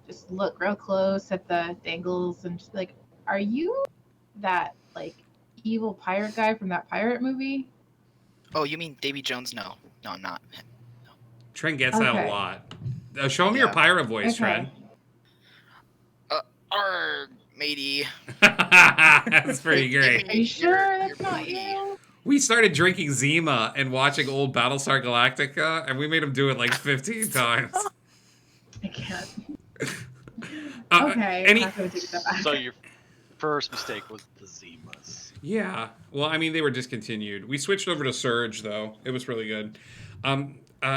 just look real close at the dangles and just like, are you that like evil pirate guy from that pirate movie? Oh, you mean Davy Jones? No, I'm not. Trent gets that a Okay. lot. Show him your pirate voice, Okay. Trent. Arr, matey. That's pretty great. Are you sure that's not you? We started drinking Zima and watching old Battlestar Galactica, and we made him do it like 15 times. I can't. Uh, Okay, any- I'm not gonna take a step back. So your first mistake was the Zimas. Yeah. Well, I mean, they were discontinued. We switched over to Surge, though. It was really good.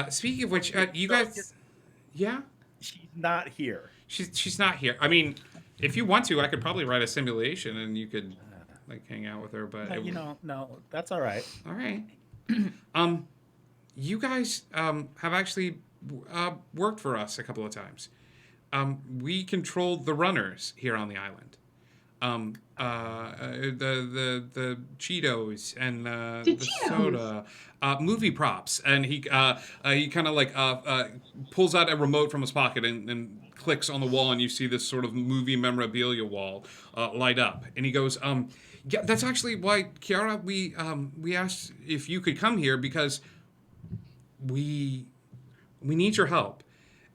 Speaking of which, you guys... Yeah, She's not here. she's not here. I mean, if you want to, I could probably write a simulation and you could like hang out with her. But it You would- know, no, that's all right. all right. You guys have actually worked for us a couple of times. We controlled the runners here on the island. The Cheetos and the Cheetos. soda, movie props, and he kind of like pulls out a remote from his pocket and clicks on the wall, and you see this sort of movie memorabilia wall light up, and he goes, yeah, that's actually why, Kiara, we asked if you could come here because we need your help.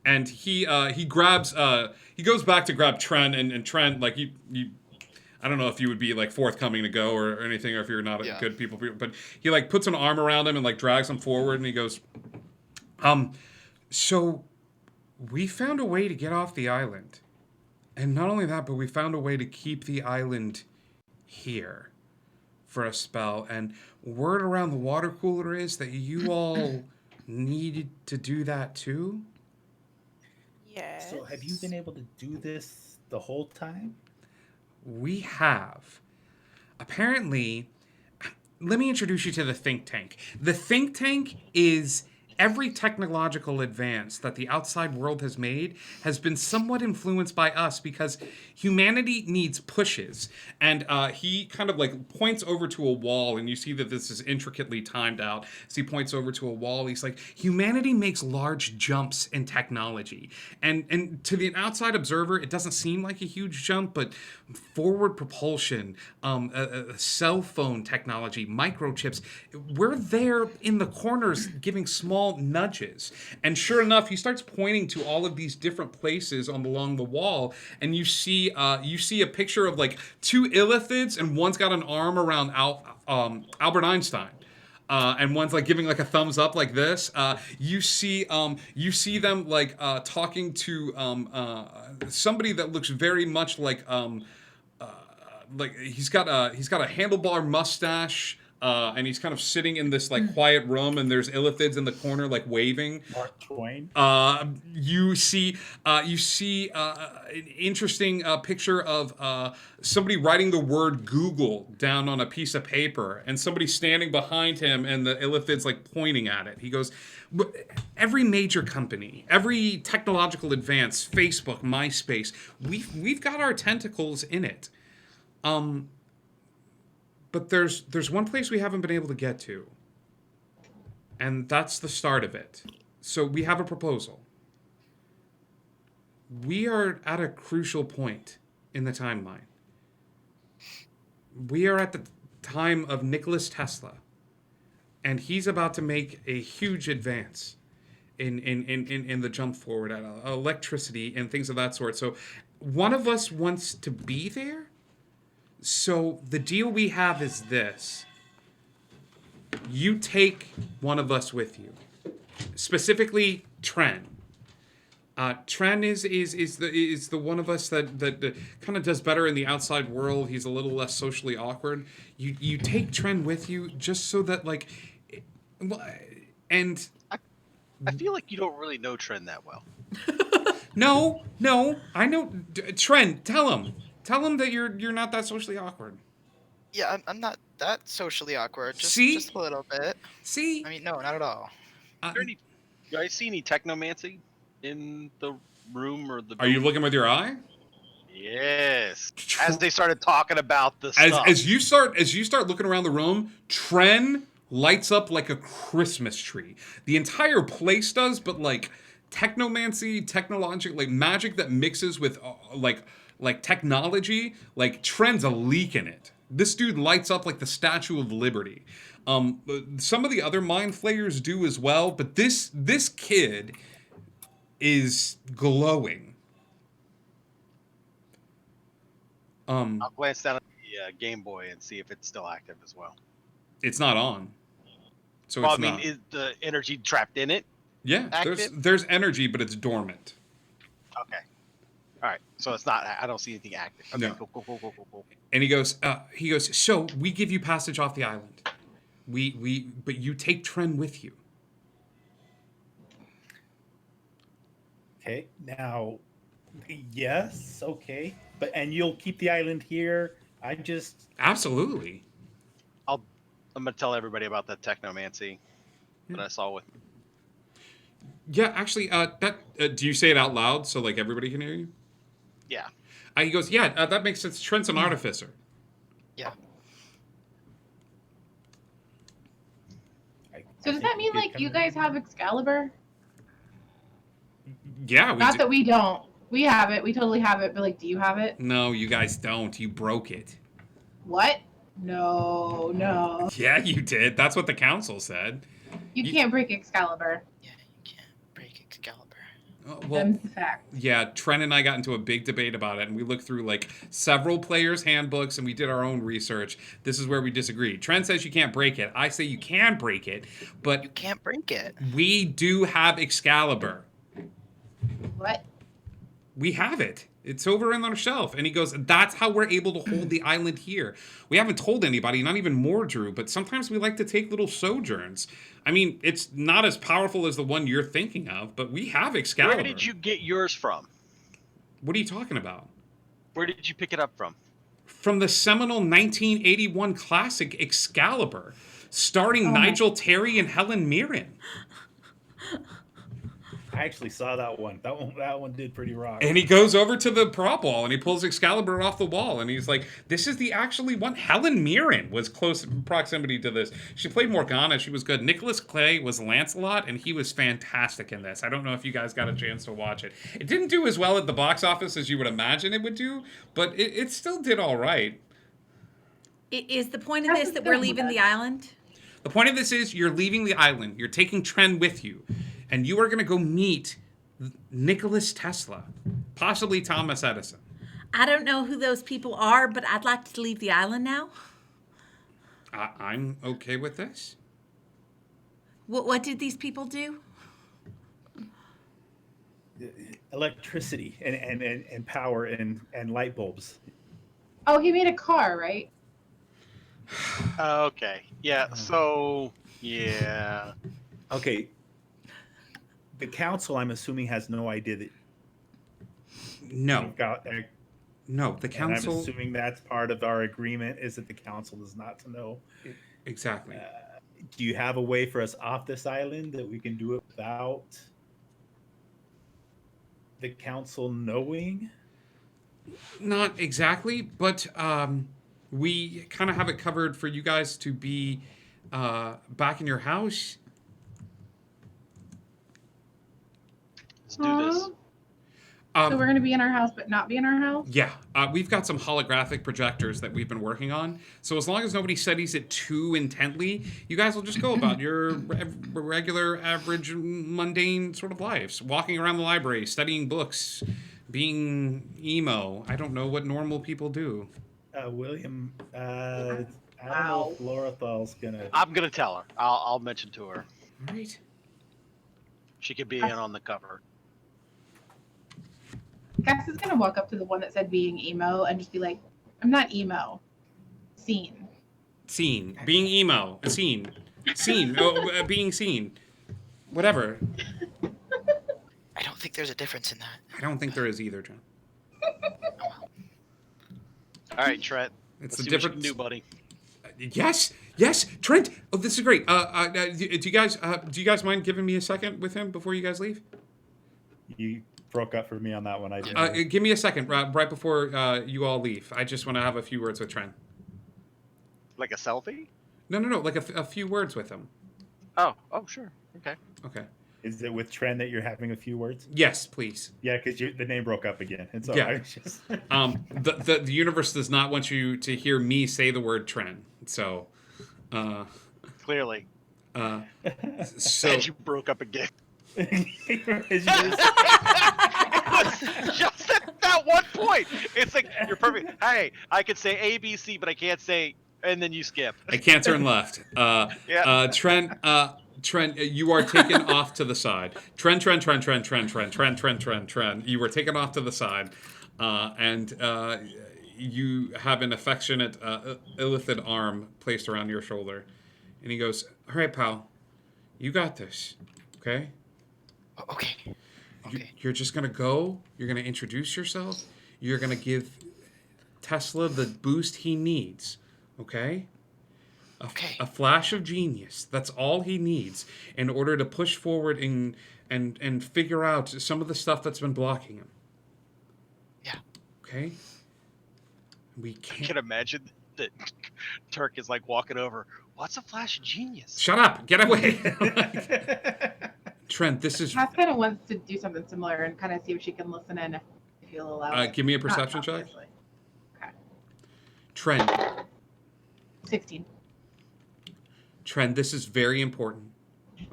And he grabs he goes back to grab Trent, and Trent, like you I don't know if you would be like forthcoming to go or anything, or if you're not a good people, but he like puts an arm around him and like drags him forward, and he goes, so we found a way to get off the island. And not only that, but we found a way to keep the island here for a spell. And word around the water cooler is that you all needed to do that too. Yes. So have you been able to do this the whole time? We have. Apparently, let me introduce you to the think tank. The think tank is every technological advance that the outside world has made has been somewhat influenced by us because humanity needs pushes. And he kind of like points over to a wall, and you see that this is intricately timed out. As he points over to a wall, he's like, humanity makes large jumps in technology. And to the outside observer, it doesn't seem like a huge jump, but forward propulsion, cell phone technology, microchips, we're there in the corners giving small nudges. And sure enough, he starts pointing to all of these different places along the wall, and you see a picture of like two illithids, and one's got an arm around Albert Einstein. And one's like giving like a thumbs up like this. You see them like talking to somebody that looks very much like he's got a handlebar mustache. And he's kind of sitting in this like quiet room, and there's illithids in the corner like waving. Mark Twain. You see an interesting picture of somebody writing the word Google down on a piece of paper, and somebody standing behind him, and the illithids like pointing at it. He goes, every major company, every technological advance, Facebook, MySpace, we've got our tentacles in it. But there's one place we haven't been able to get to. And that's the start of it. So we have a proposal. We are at a crucial point in the timeline. We are at the time of Nikola Tesla. And he's about to make a huge advance in the jump forward at electricity and things of that sort. So one of us wants to be there. So the deal we have is this. You take one of us with you. Specifically, Tren. Tren is the one of us that kind of does better in the outside world. He's a little less socially awkward. You take Tren with you just so that like, and I feel like you don't really know Tren that well. No, I know Tren. Tell him that you're not that socially awkward. Yeah, I'm not that socially awkward. Just a little bit. See? I mean, no, not at all. You guys see any technomancy in the room or the? Are you looking with your eye? Yes. As they started talking about the stuff. As you start looking around the room, Tren lights up like a Christmas tree. The entire place does, but like technomancy, technological, like magic that mixes with like technology, like Tren's a leak in it. This dude lights up like the Statue of Liberty. Some of the other mind flayers do as well, but this kid is glowing. I'll glance down at the Game Boy and see if it's still active as well. It's not on. So well, it's not. is the energy trapped in it? Yeah, active? there's energy, but it's dormant. Okay. All right, so it's not. I don't see anything active. Okay, No. Cool. And he goes. So we give you passage off the island. But you take Tren with you. Okay, now, yes, okay, and you'll keep the island here. Absolutely. I'm gonna tell everybody about that technomancy that I saw with. Yeah, actually, do you say it out loud so like everybody can hear you? Yeah. He goes, yeah, that makes sense. Trent's an artificer. Yeah. So does that mean like you guys have Excalibur? Yeah, Not that we don't. We have it. We totally have it. But like, do you have it? No, you guys don't. You broke it. What? No. Yeah, you did. That's what the council said. You can't break Excalibur. Yeah, you can't break Excalibur. Well, Them's the facts. yeah, Trent and I got into a big debate about it, and we looked through like several players' handbooks, and we did our own research. This is where we disagree. Trent says you can't break it. I say you can break it, but You can't break it. we do have Excalibur. What? We have it. It's over on our shelf. And he goes, that's how we're able to hold the island here. We haven't told anybody, not even Mordru, but sometimes we like to take little sojourns. I mean, it's not as powerful as the one you're thinking of, but we have Excalibur. Where did you get yours from? What are you talking about? Where did you pick it up from? From the seminal 1981 classic Excalibur, starring Nigel Terry and Helen Mirren. I actually saw that one. That one did pretty rock. And he goes over to the prop wall and he pulls Excalibur off the wall and he's like, this is the actually one. Helen Mirren was close proximity to this. She played Morgana. She was good. Nicholas Clay was Lancelot and he was fantastic in this. I don't know if you guys got a chance to watch it. It didn't do as well at the box office as you would imagine it would do, but it still did all right. Is the point of this that we're leaving the island? The point of this is you're leaving the island. You're taking Tren with you. And you are going to go meet Nicholas Tesla, possibly Thomas Edison. I don't know who those people are, but I'd like to leave the island now. I'm okay with this. What did these people do? Electricity and power and light bulbs. Oh, he made a car, right? Okay. Yeah. So yeah. Okay. The council, I'm assuming, has no idea that. No. Got, no, the council. And I'm assuming that's part of our agreement is that the council is not to know. Exactly. Do you have a way for us off this island that we can do it without the council knowing? Not exactly, but we kind of have it covered for you guys to be back in your house. Let's do this. So we're going to be in our house, but not be in our house? Yeah, we've got some holographic projectors that we've been working on. So as long as nobody studies it too intently, you guys will just go about your regular, average, mundane sort of lives. Walking around the library, studying books, being emo. I don't know what normal people do. William, I don't know if Lorathal's gonna... I'm going to tell her. I'll mention to her. All right. She could be in on the cover. Cass is gonna walk up to the one that said being emo and just be like, I'm not emo. Scene. Scene. Being emo. Scene. Scene. Being seen. Whatever. I don't think there's a difference in that. I don't think there is either, John. All right, Trent. It's Let's a see difference. what you can do, buddy. Yes, Trent. Oh, this is great. Do you guys mind giving me a second with him before you guys leave? You broke up for me on that one. I didn't. Give me a second right before you all leave. I just want to have a few words with Trent. Like a selfie? No, like a few words with him. Oh, sure. Okay. Is it with Tren that you're having a few words? Yes, please. Yeah, because the name broke up again. It's all Yeah. right. Just... the universe does not want you to hear me say the word Tren. So, Clearly. So And you broke up again. Is Just at that one point. It's like, you're perfect. Hey, I could say A, B, C, but I can't say, and then you skip. I can't turn left. Trent, you are taken off to the side. Trent. You were taken off to the side, and you have an affectionate, illithid arm placed around your shoulder. And he goes, all right, pal, you got this, okay? Okay. Okay. You're just gonna go. You're gonna introduce yourself. You're gonna give Tesla the boost he needs. Okay. Okay. A flash of genius. That's all he needs in order to push forward and figure out some of the stuff that's been blocking him. Yeah. Okay. We I can't. can imagine that Turk is like walking over. What's a flash of genius? Shut up! Get away! Trent, this is. Cass kind of wants to do something similar and kind of see if she can listen in if he'll allow it. Give me a Not perception check. obviously. Okay. Trent, 16. Trent, this is very important.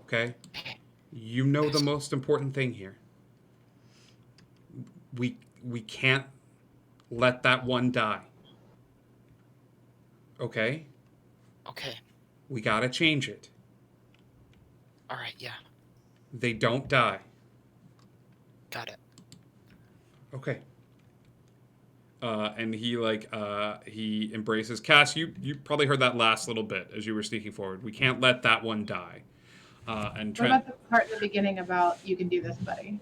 Okay? You know the most important thing here. We can't let that one die. Okay? Okay. We gotta change it. All right. Yeah. They don't die. Got it. Okay. And he embraces Cass. You probably heard that last little bit as you were sneaking forward. We can't let that one die. And What Trent, about the part in the beginning about you can do this, buddy?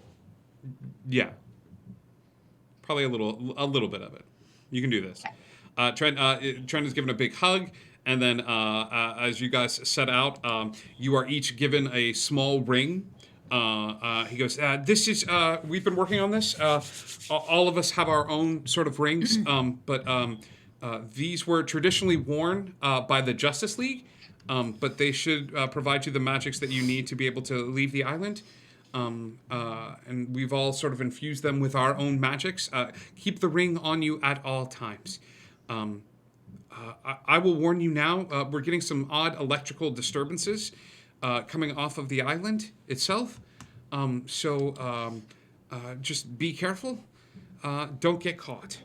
yeah, probably a little bit of it. You can do this. Trent is given a big hug, and then as you guys set out, you are each given a small ring. He goes, this is, we've been working on this. All of us have our own sort of rings, but these were traditionally worn by the Justice League, but they should provide you the magics that you need to be able to leave the island. And we've all sort of infused them with our own magics. Keep the ring on you at all times. I will warn you now, we're getting some odd electrical disturbances coming off of the island itself. Just be careful. Don't get caught.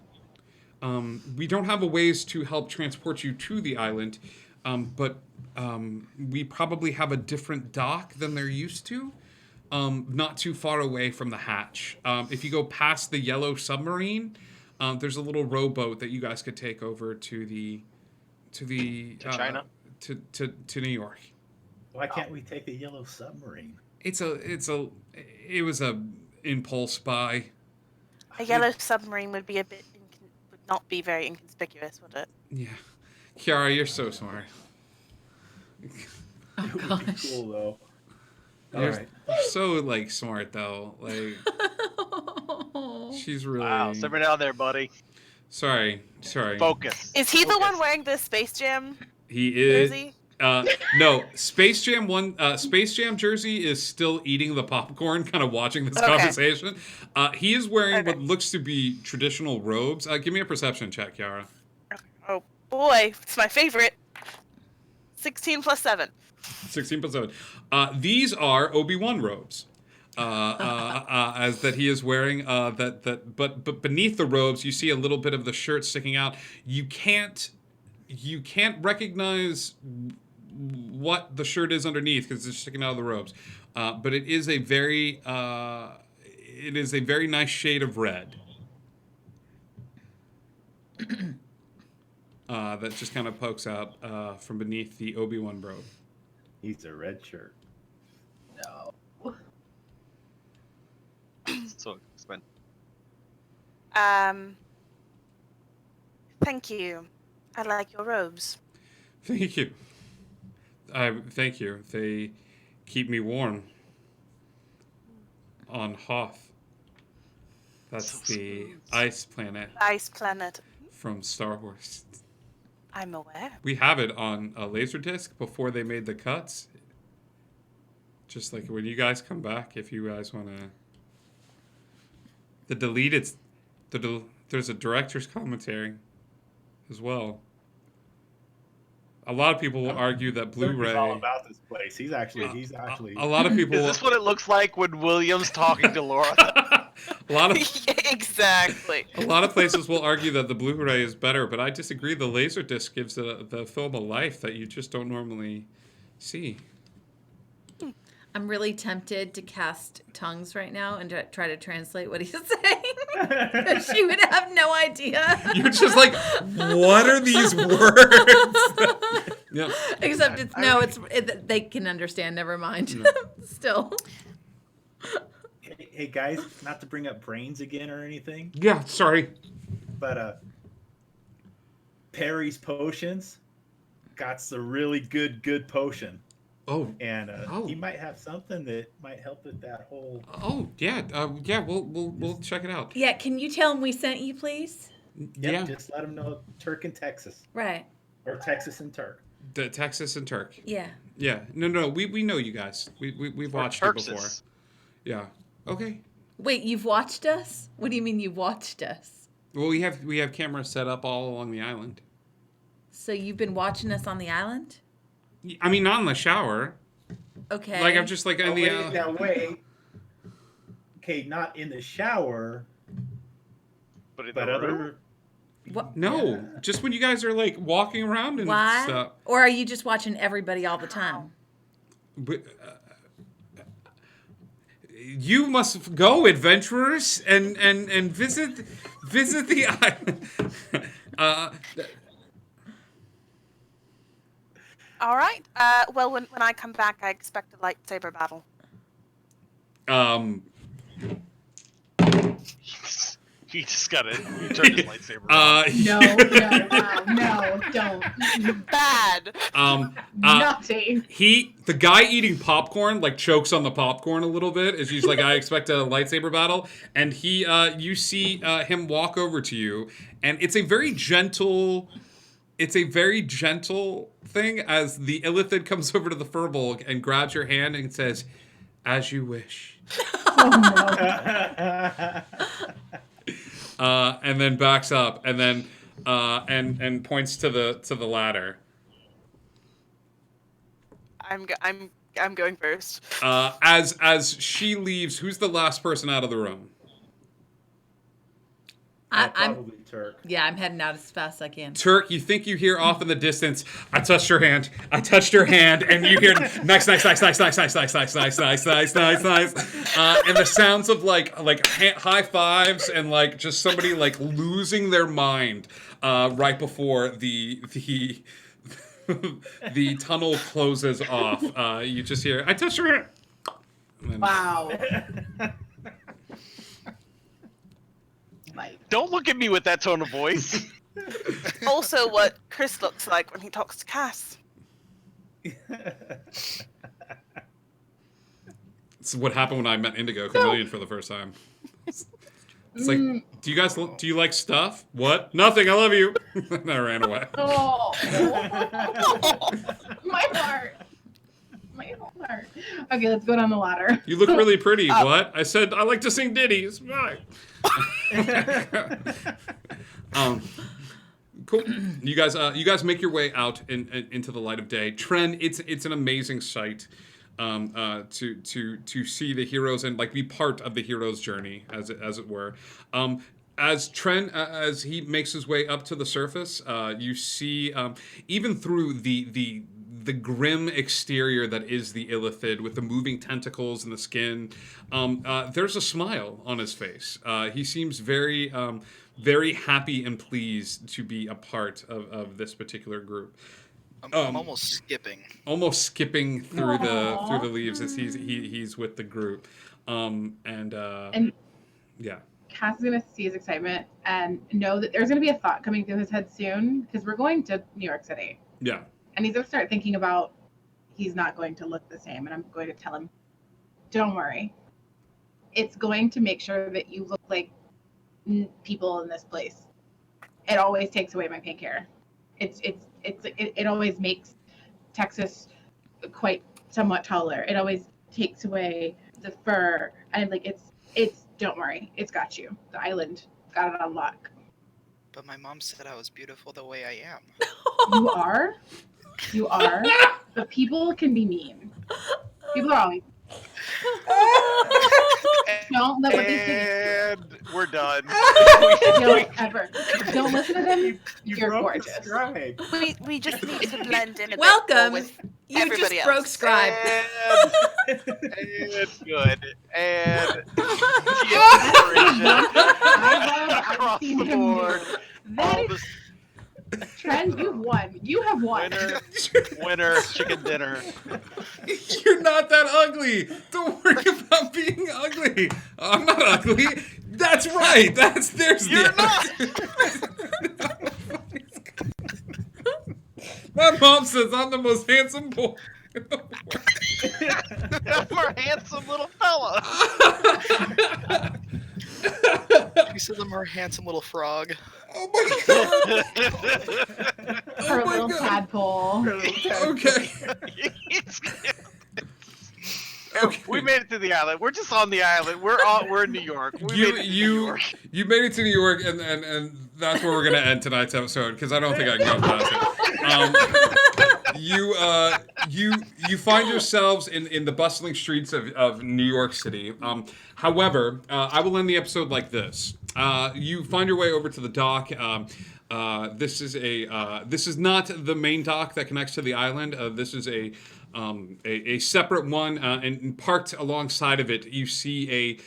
We don't have a ways to help transport you to the island, but we probably have a different dock than they're used to, not too far away from the hatch. If you go past the yellow submarine, there's a little rowboat that you guys could take over to China? to New York. Why can't we take the yellow submarine? It was a impulse buy. A yellow submarine would be would not be very inconspicuous, would it? Yeah. Kiara, you're so smart. Oh, It would be gosh. cool though. All You're right. so smart though. Like she's really Wow, simmer down there, buddy. Sorry. Focus. Is he the Focus. one wearing the Space Jam He is jersey? no, Space Jam jersey is still eating the popcorn, kind of watching this Okay. conversation. He is wearing Okay. what looks to be traditional robes. Give me a perception check, Kiara. Oh boy, it's my favorite. 16 plus 7. 16+7. These are Obi-Wan robes. As that he is wearing. But beneath the robes, you see a little bit of the shirt sticking out. You can't recognize what the shirt is underneath because it's sticking out of the robes. But it is a very nice shade of red. That just kind of pokes out from beneath the Obi-Wan robe. He's a red shirt. No. So expensive. Thank you. I like your robes. Thank you. Thank you. They keep me warm on Hoth. That's So the smooth. ice planet Ice planet. from Star Wars. I'm aware. We have it on a Laserdisc before they made the cuts. Just like when you guys come back, if you guys want to. The deleted. There's a director's commentary as well. A lot of people will argue that Blu-ray. He's all about this place. He's actually. A lot of people. Is this what it looks like when William's talking to Laura? a lot of Exactly. A lot of places will argue that the Blu-ray is better, but I disagree. The Laserdisc gives the film a life that you just don't normally see. I'm really tempted to cast tongues right now and try to translate what he's saying. She would have no idea. You're just like, what are these words? Yeah. Except they can understand. Never mind. Still. Hey, hey guys, not to bring up brains again or anything, Yeah, sorry. but Perry's Potions got the really good potion. Oh, And Oh. he might have something that might help with that whole. oh, yeah, yeah. We'll check it out. Yeah, can you tell him we sent you, please? Yep, Yeah, just let him know Turk and Texas, Right. or Texas and Turk. the Texas and Turk. Yeah. Yeah, no, we know you guys. We've watched you before. Turksis. Yeah. Okay. Wait, you've watched us? What do you mean you've watched us? Well, we have cameras set up all along the island. So you've been watching us on the island? I mean, not in the shower. Okay. Like I'm just like in Oh, the. wait, now wait. Okay, not in the shower, But in but the room? other. What? No, Yeah. just when you guys are like walking around and Why? stuff. Or are you just watching everybody all the time? But, you must go, adventurers, and visit the island. All right. Well, when I come back, I expect a lightsaber battle. He just got it. He turned his lightsaber on. No, don't. Bad. Naughty. The guy eating popcorn like chokes on the popcorn a little bit as he's like, I expect a lightsaber battle, and you see him walk over to you, and it's a very gentle thing as the Illithid comes over to the Furbolg and grabs your hand and says, "As you wish," and then backs up and then and points to the ladder. I'm going first. As she leaves, who's the last person out of the room? I'm Probably Turk. yeah, I'm heading out as fast as I can. Turk, you think you hear off in the distance, I touched her hand, and you hear nice, and the sounds of like high fives and like just somebody like losing their mind right before the the tunnel closes off. You just hear, I touched her hand. And then- Wow. Like, Don't look at me with that tone of voice. Also, what Chris looks like when he talks to Cass. It's what happened when I met Indigo Chameleon for the first time. It's like, do you like stuff? What? Nothing, I love you. And I ran away. oh. My heart. My whole heart. Okay, let's go down the ladder. You look really pretty. What? I said I like to sing ditties. Bye. Cool. You guys make your way out into the light of day. Tren, it's an amazing sight to see the heroes and like be part of the hero's journey, as it were. As Tren, as he makes his way up to the surface, you see even through the grim exterior that is the Illithid with the moving tentacles and the skin, there's a smile on his face. He seems very happy and pleased to be a part of this particular group. I'm almost skipping. Almost skipping through the leaves as he's with the group. And yeah. Cass is going to see his excitement and know that there's going to be a thought coming through his head soon because we're going to New York City. Yeah. And he's going to start thinking about he's not going to look the same. And I'm going to tell him, don't worry. It's going to make sure that you look like people in this place. It always takes away my pink hair. It always makes Texas quite somewhat taller. It always takes away the fur. And like, it's don't worry. It's got you. The island got it on lock. But my mom said I was beautiful the way I am. You are, but people can be mean. People are always. Don't let what they say. And we're done. Don't listen to them. You're broke the gorgeous. stride. We just need to blend in a bit Welcome. more with You everybody just else. broke Scribe. And good. And I've across seen the him board. That All is Trent, you've won. You have won. Winner, chicken dinner. You're not that ugly. Don't worry about being ugly. I'm not ugly. That's right. There's You're the. My mom says I'm the most handsome boy in the world. I'm a handsome little fella. You said I'm a handsome little frog. Oh my god. Her Oh my little God. tadpole. Okay. Okay. We made it to the island. We're just on the island. We're in New York. We made it to New York. You made it to New York, and that's where we're gonna end tonight's episode because I don't think I can go past it. You find yourselves in the bustling streets of New York City. However, I will end the episode like this. You find your way over to the dock. This is not the main dock that connects to the island. This is a separate one, and parked alongside of it, you see a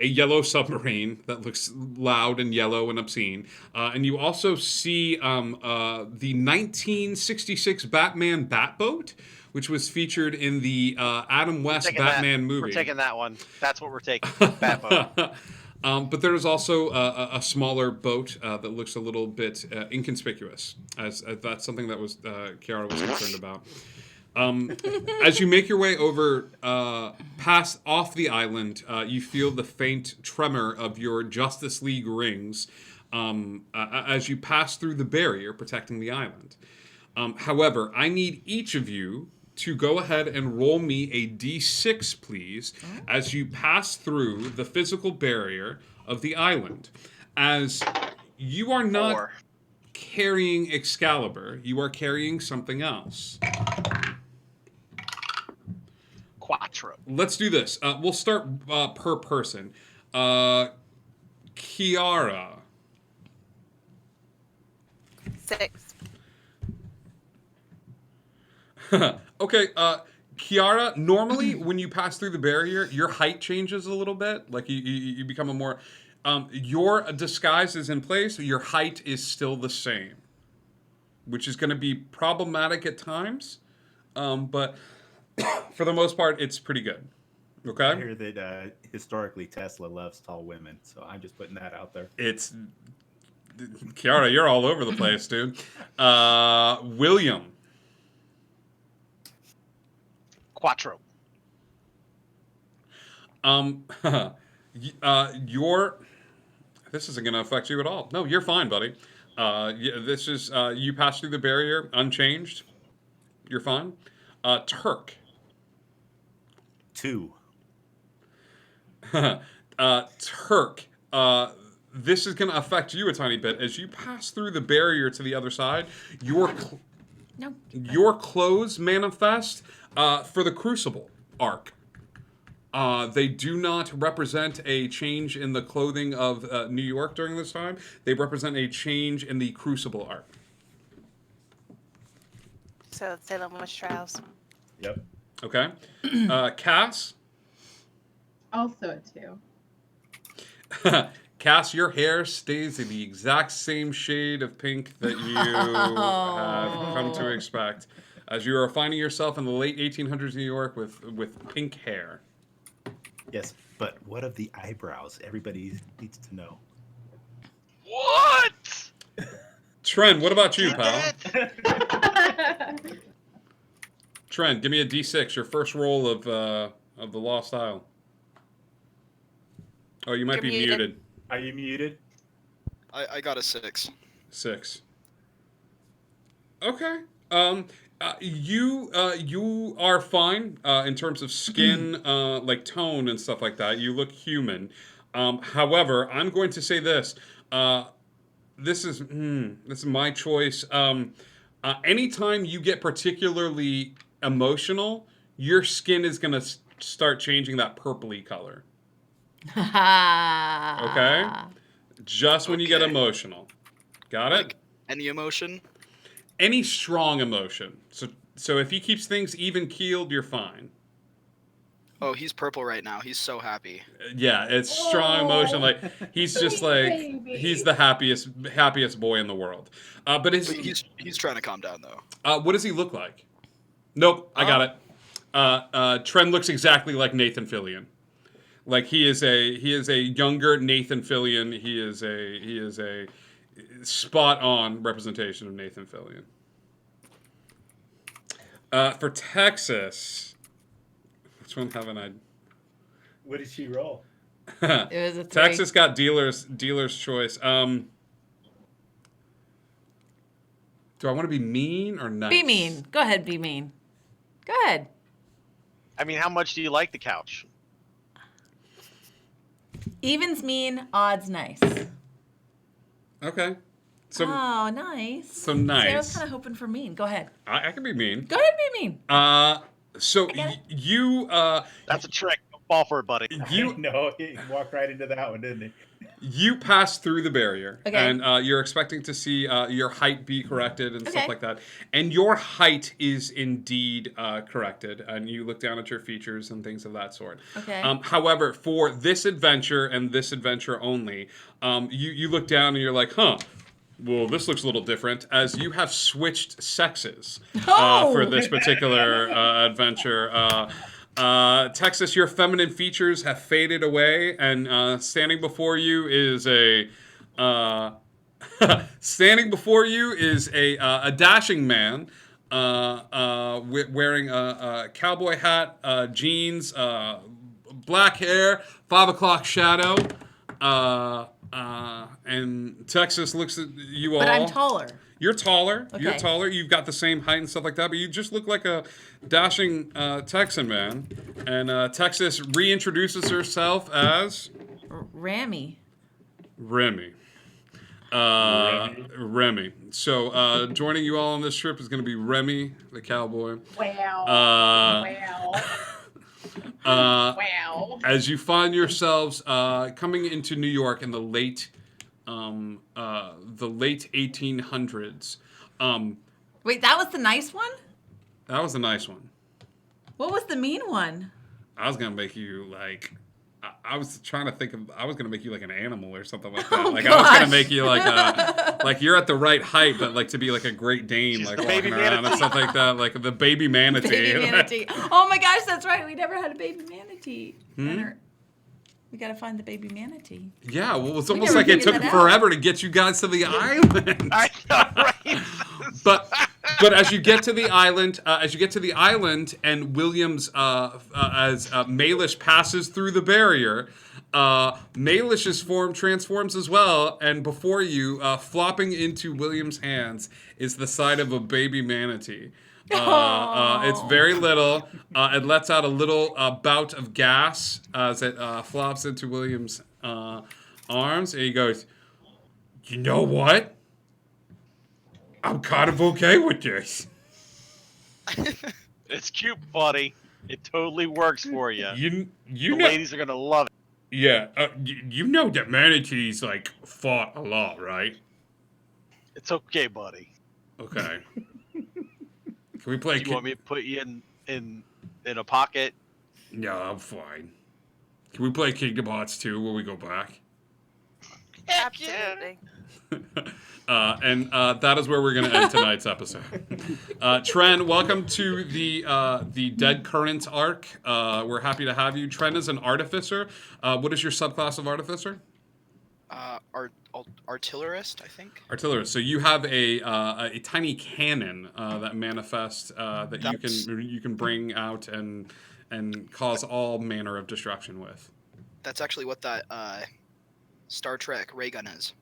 yellow submarine that looks loud and yellow and obscene, and you also see the 1966 Batman Batboat, which was featured in the Adam West Batman movie. We're taking that one. That's what we're taking. Batboat. But there is also a smaller boat that looks a little bit inconspicuous, as that's something that was Kiara was concerned about. As you make your way over, past off the island, you feel the faint tremor of your Justice League rings as you pass through the barrier protecting the island. However, I need each of you to go ahead and roll me a d6, please, as you pass through the physical barrier of the island. As you are not 4. carrying Excalibur, you are carrying something else. Quattro. Let's do this. We'll start per person. Kiara. 6. Okay, Kiara, normally when you pass through the barrier, your height changes a little bit. Like you become a more... your disguise is in place, your height is still the same. Which is going to be problematic at times. But for the most part, it's pretty good. Okay? I hear that historically Tesla loves tall women, so I'm just putting that out there. It's... Kiara, you're all over the place, dude. William. Quattro. Your... This isn't going to affect you at all. No, you're fine, buddy. This is... you pass through the barrier unchanged. You're fine. Turk. 2. Turk. This is going to affect you a tiny bit. As you pass through the barrier to the other side, your clothes manifest for the Crucible arc. They do not represent a change in the clothing of New York during this time. They represent a change in the Crucible arc. So Salem Witch Trials. Yep. Okay. Cass? Also a 2. Cass, your hair stays in the exact same shade of pink that you have come to expect, as you are finding yourself in the late 1800s New York with pink hair. Yes, but what of the eyebrows? Everybody needs to know. What? Trent, what about you, pal? Trent, give me a D6, your first roll of the Lost Isle. Oh, you might You're be muted. muted. Are you muted? I got a 6. 6. Okay. You are fine in terms of skin, like tone and stuff like that. You look human. However, I'm going to say this. This is my choice. Anytime you get particularly emotional, your skin is going to start changing that purpley color. Okay? Just when you get emotional. Got it? Like any emotion? Any strong emotion. So if he keeps things even keeled, you're fine. Oh, he's purple right now. He's so happy. Yeah, it's strong emotion. Like he's just like he's the happiest boy in the world. But But he's trying to calm down though. what does he look like? Nope, I got it. Trent looks exactly like Nathan Fillion. Like he is a younger Nathan Fillion. He is a spot on representation of Nathan Fillion. For Texas, which one haven't I? What did she roll? It was a 3. Texas got dealer's choice. Do I want to be mean or nice? Be mean. Go ahead, be mean. Go ahead. I mean, how much do you like the couch? Evens mean, odds nice. Okay. So Nice. So See, I nice. was kind of hoping for mean. Go ahead. I can be mean. Go ahead, be mean. So you That's a trick. Don't fall for it, buddy. you No, he walked right into that one, didn't he? you passed through the barrier, Okay. and you're expecting to see your height be corrected and Okay. stuff like that. And your height is indeed corrected, and you look down at your features and things of that sort. Okay. However, for this adventure and this adventure only, you look down and you're like, huh. Well, this looks a little different, as you have switched sexes Oh! for this particular adventure. Texas, your feminine features have faded away, and standing before you is a dashing man wearing a cowboy hat, jeans, black hair, 5 o'clock shadow. And Texas looks at you all. But I'm taller. You're taller. You're Okay. taller. You've got the same height and stuff like that, but you just look like a dashing Texan man. And Texas reintroduces herself as Rammy. Remy. Remy. So joining you all on this trip is going to be Remy, the cowboy. Wow. Uh, Wow. As you find yourselves coming into New York in the late 1800s. Wait, that was the nice one? That was a nice one. What was the mean one? I was gonna make you like. I was trying to think of. I was gonna make you like an animal or something like that. Oh, Like I was gonna gosh. make you like you're at the right height, but like to be like a Great Dane, She's like the walking baby around and manatee. stuff like that, like the baby manatee. Baby manatee. Oh my gosh, that's right. We never had a baby manatee. Hmm? We gotta find the baby manatee. Yeah, well, it's We almost never like it figured took that out. forever to get you guys to the island. I know, right? But as you get to the island, and Williams, as Malish passes through the barrier, Malish's form transforms as well, and before you, flopping into Williams' hands, is the side of a baby manatee. It's very little. It lets out a little bout of gas as it flops into Williams' arms, and he goes, "You know what? I'm kind of okay with this. It's cute, buddy. It totally works for you. You The know, ladies are gonna love it. yeah. You know that manatees like fought a lot, right? It's okay, buddy. Okay. Can we play? Do you want me to put you in a pocket? No, I'm fine. Can we play Kingdom Hearts 2 when we go back? Absolutely. And that is where we're going to end tonight's episode. Tren, welcome to the Dead Current arc. We're happy to have you. Tren is an artificer. What is your subclass of artificer? Artillerist, I think. Artillerist. So you have a tiny cannon that manifests that you can bring out and cause all manner of destruction with. That's actually what that Star Trek ray gun is.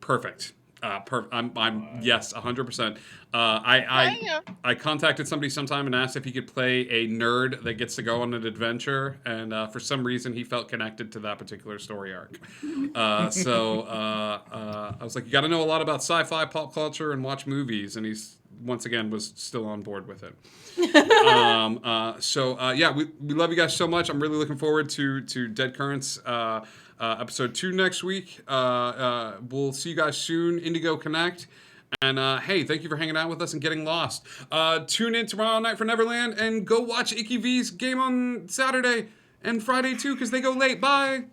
Perfect. I'm yes, 100%. I contacted somebody sometime and asked if he could play a nerd that gets to go on an adventure, and for some reason he felt connected to that particular story arc. So I was like, you got to know a lot about sci-fi, pop culture, and watch movies, and he's once again was still on board with it. Yeah, we love you guys so much. I'm really looking forward to Dead Currents. Episode 2 next week. We'll see you guys soon. Indigo Connect. And hey, thank you for hanging out with us and getting lost. Tune in tomorrow night for Neverland and go watch Icky V's game on Saturday and Friday too, because they go late. Bye.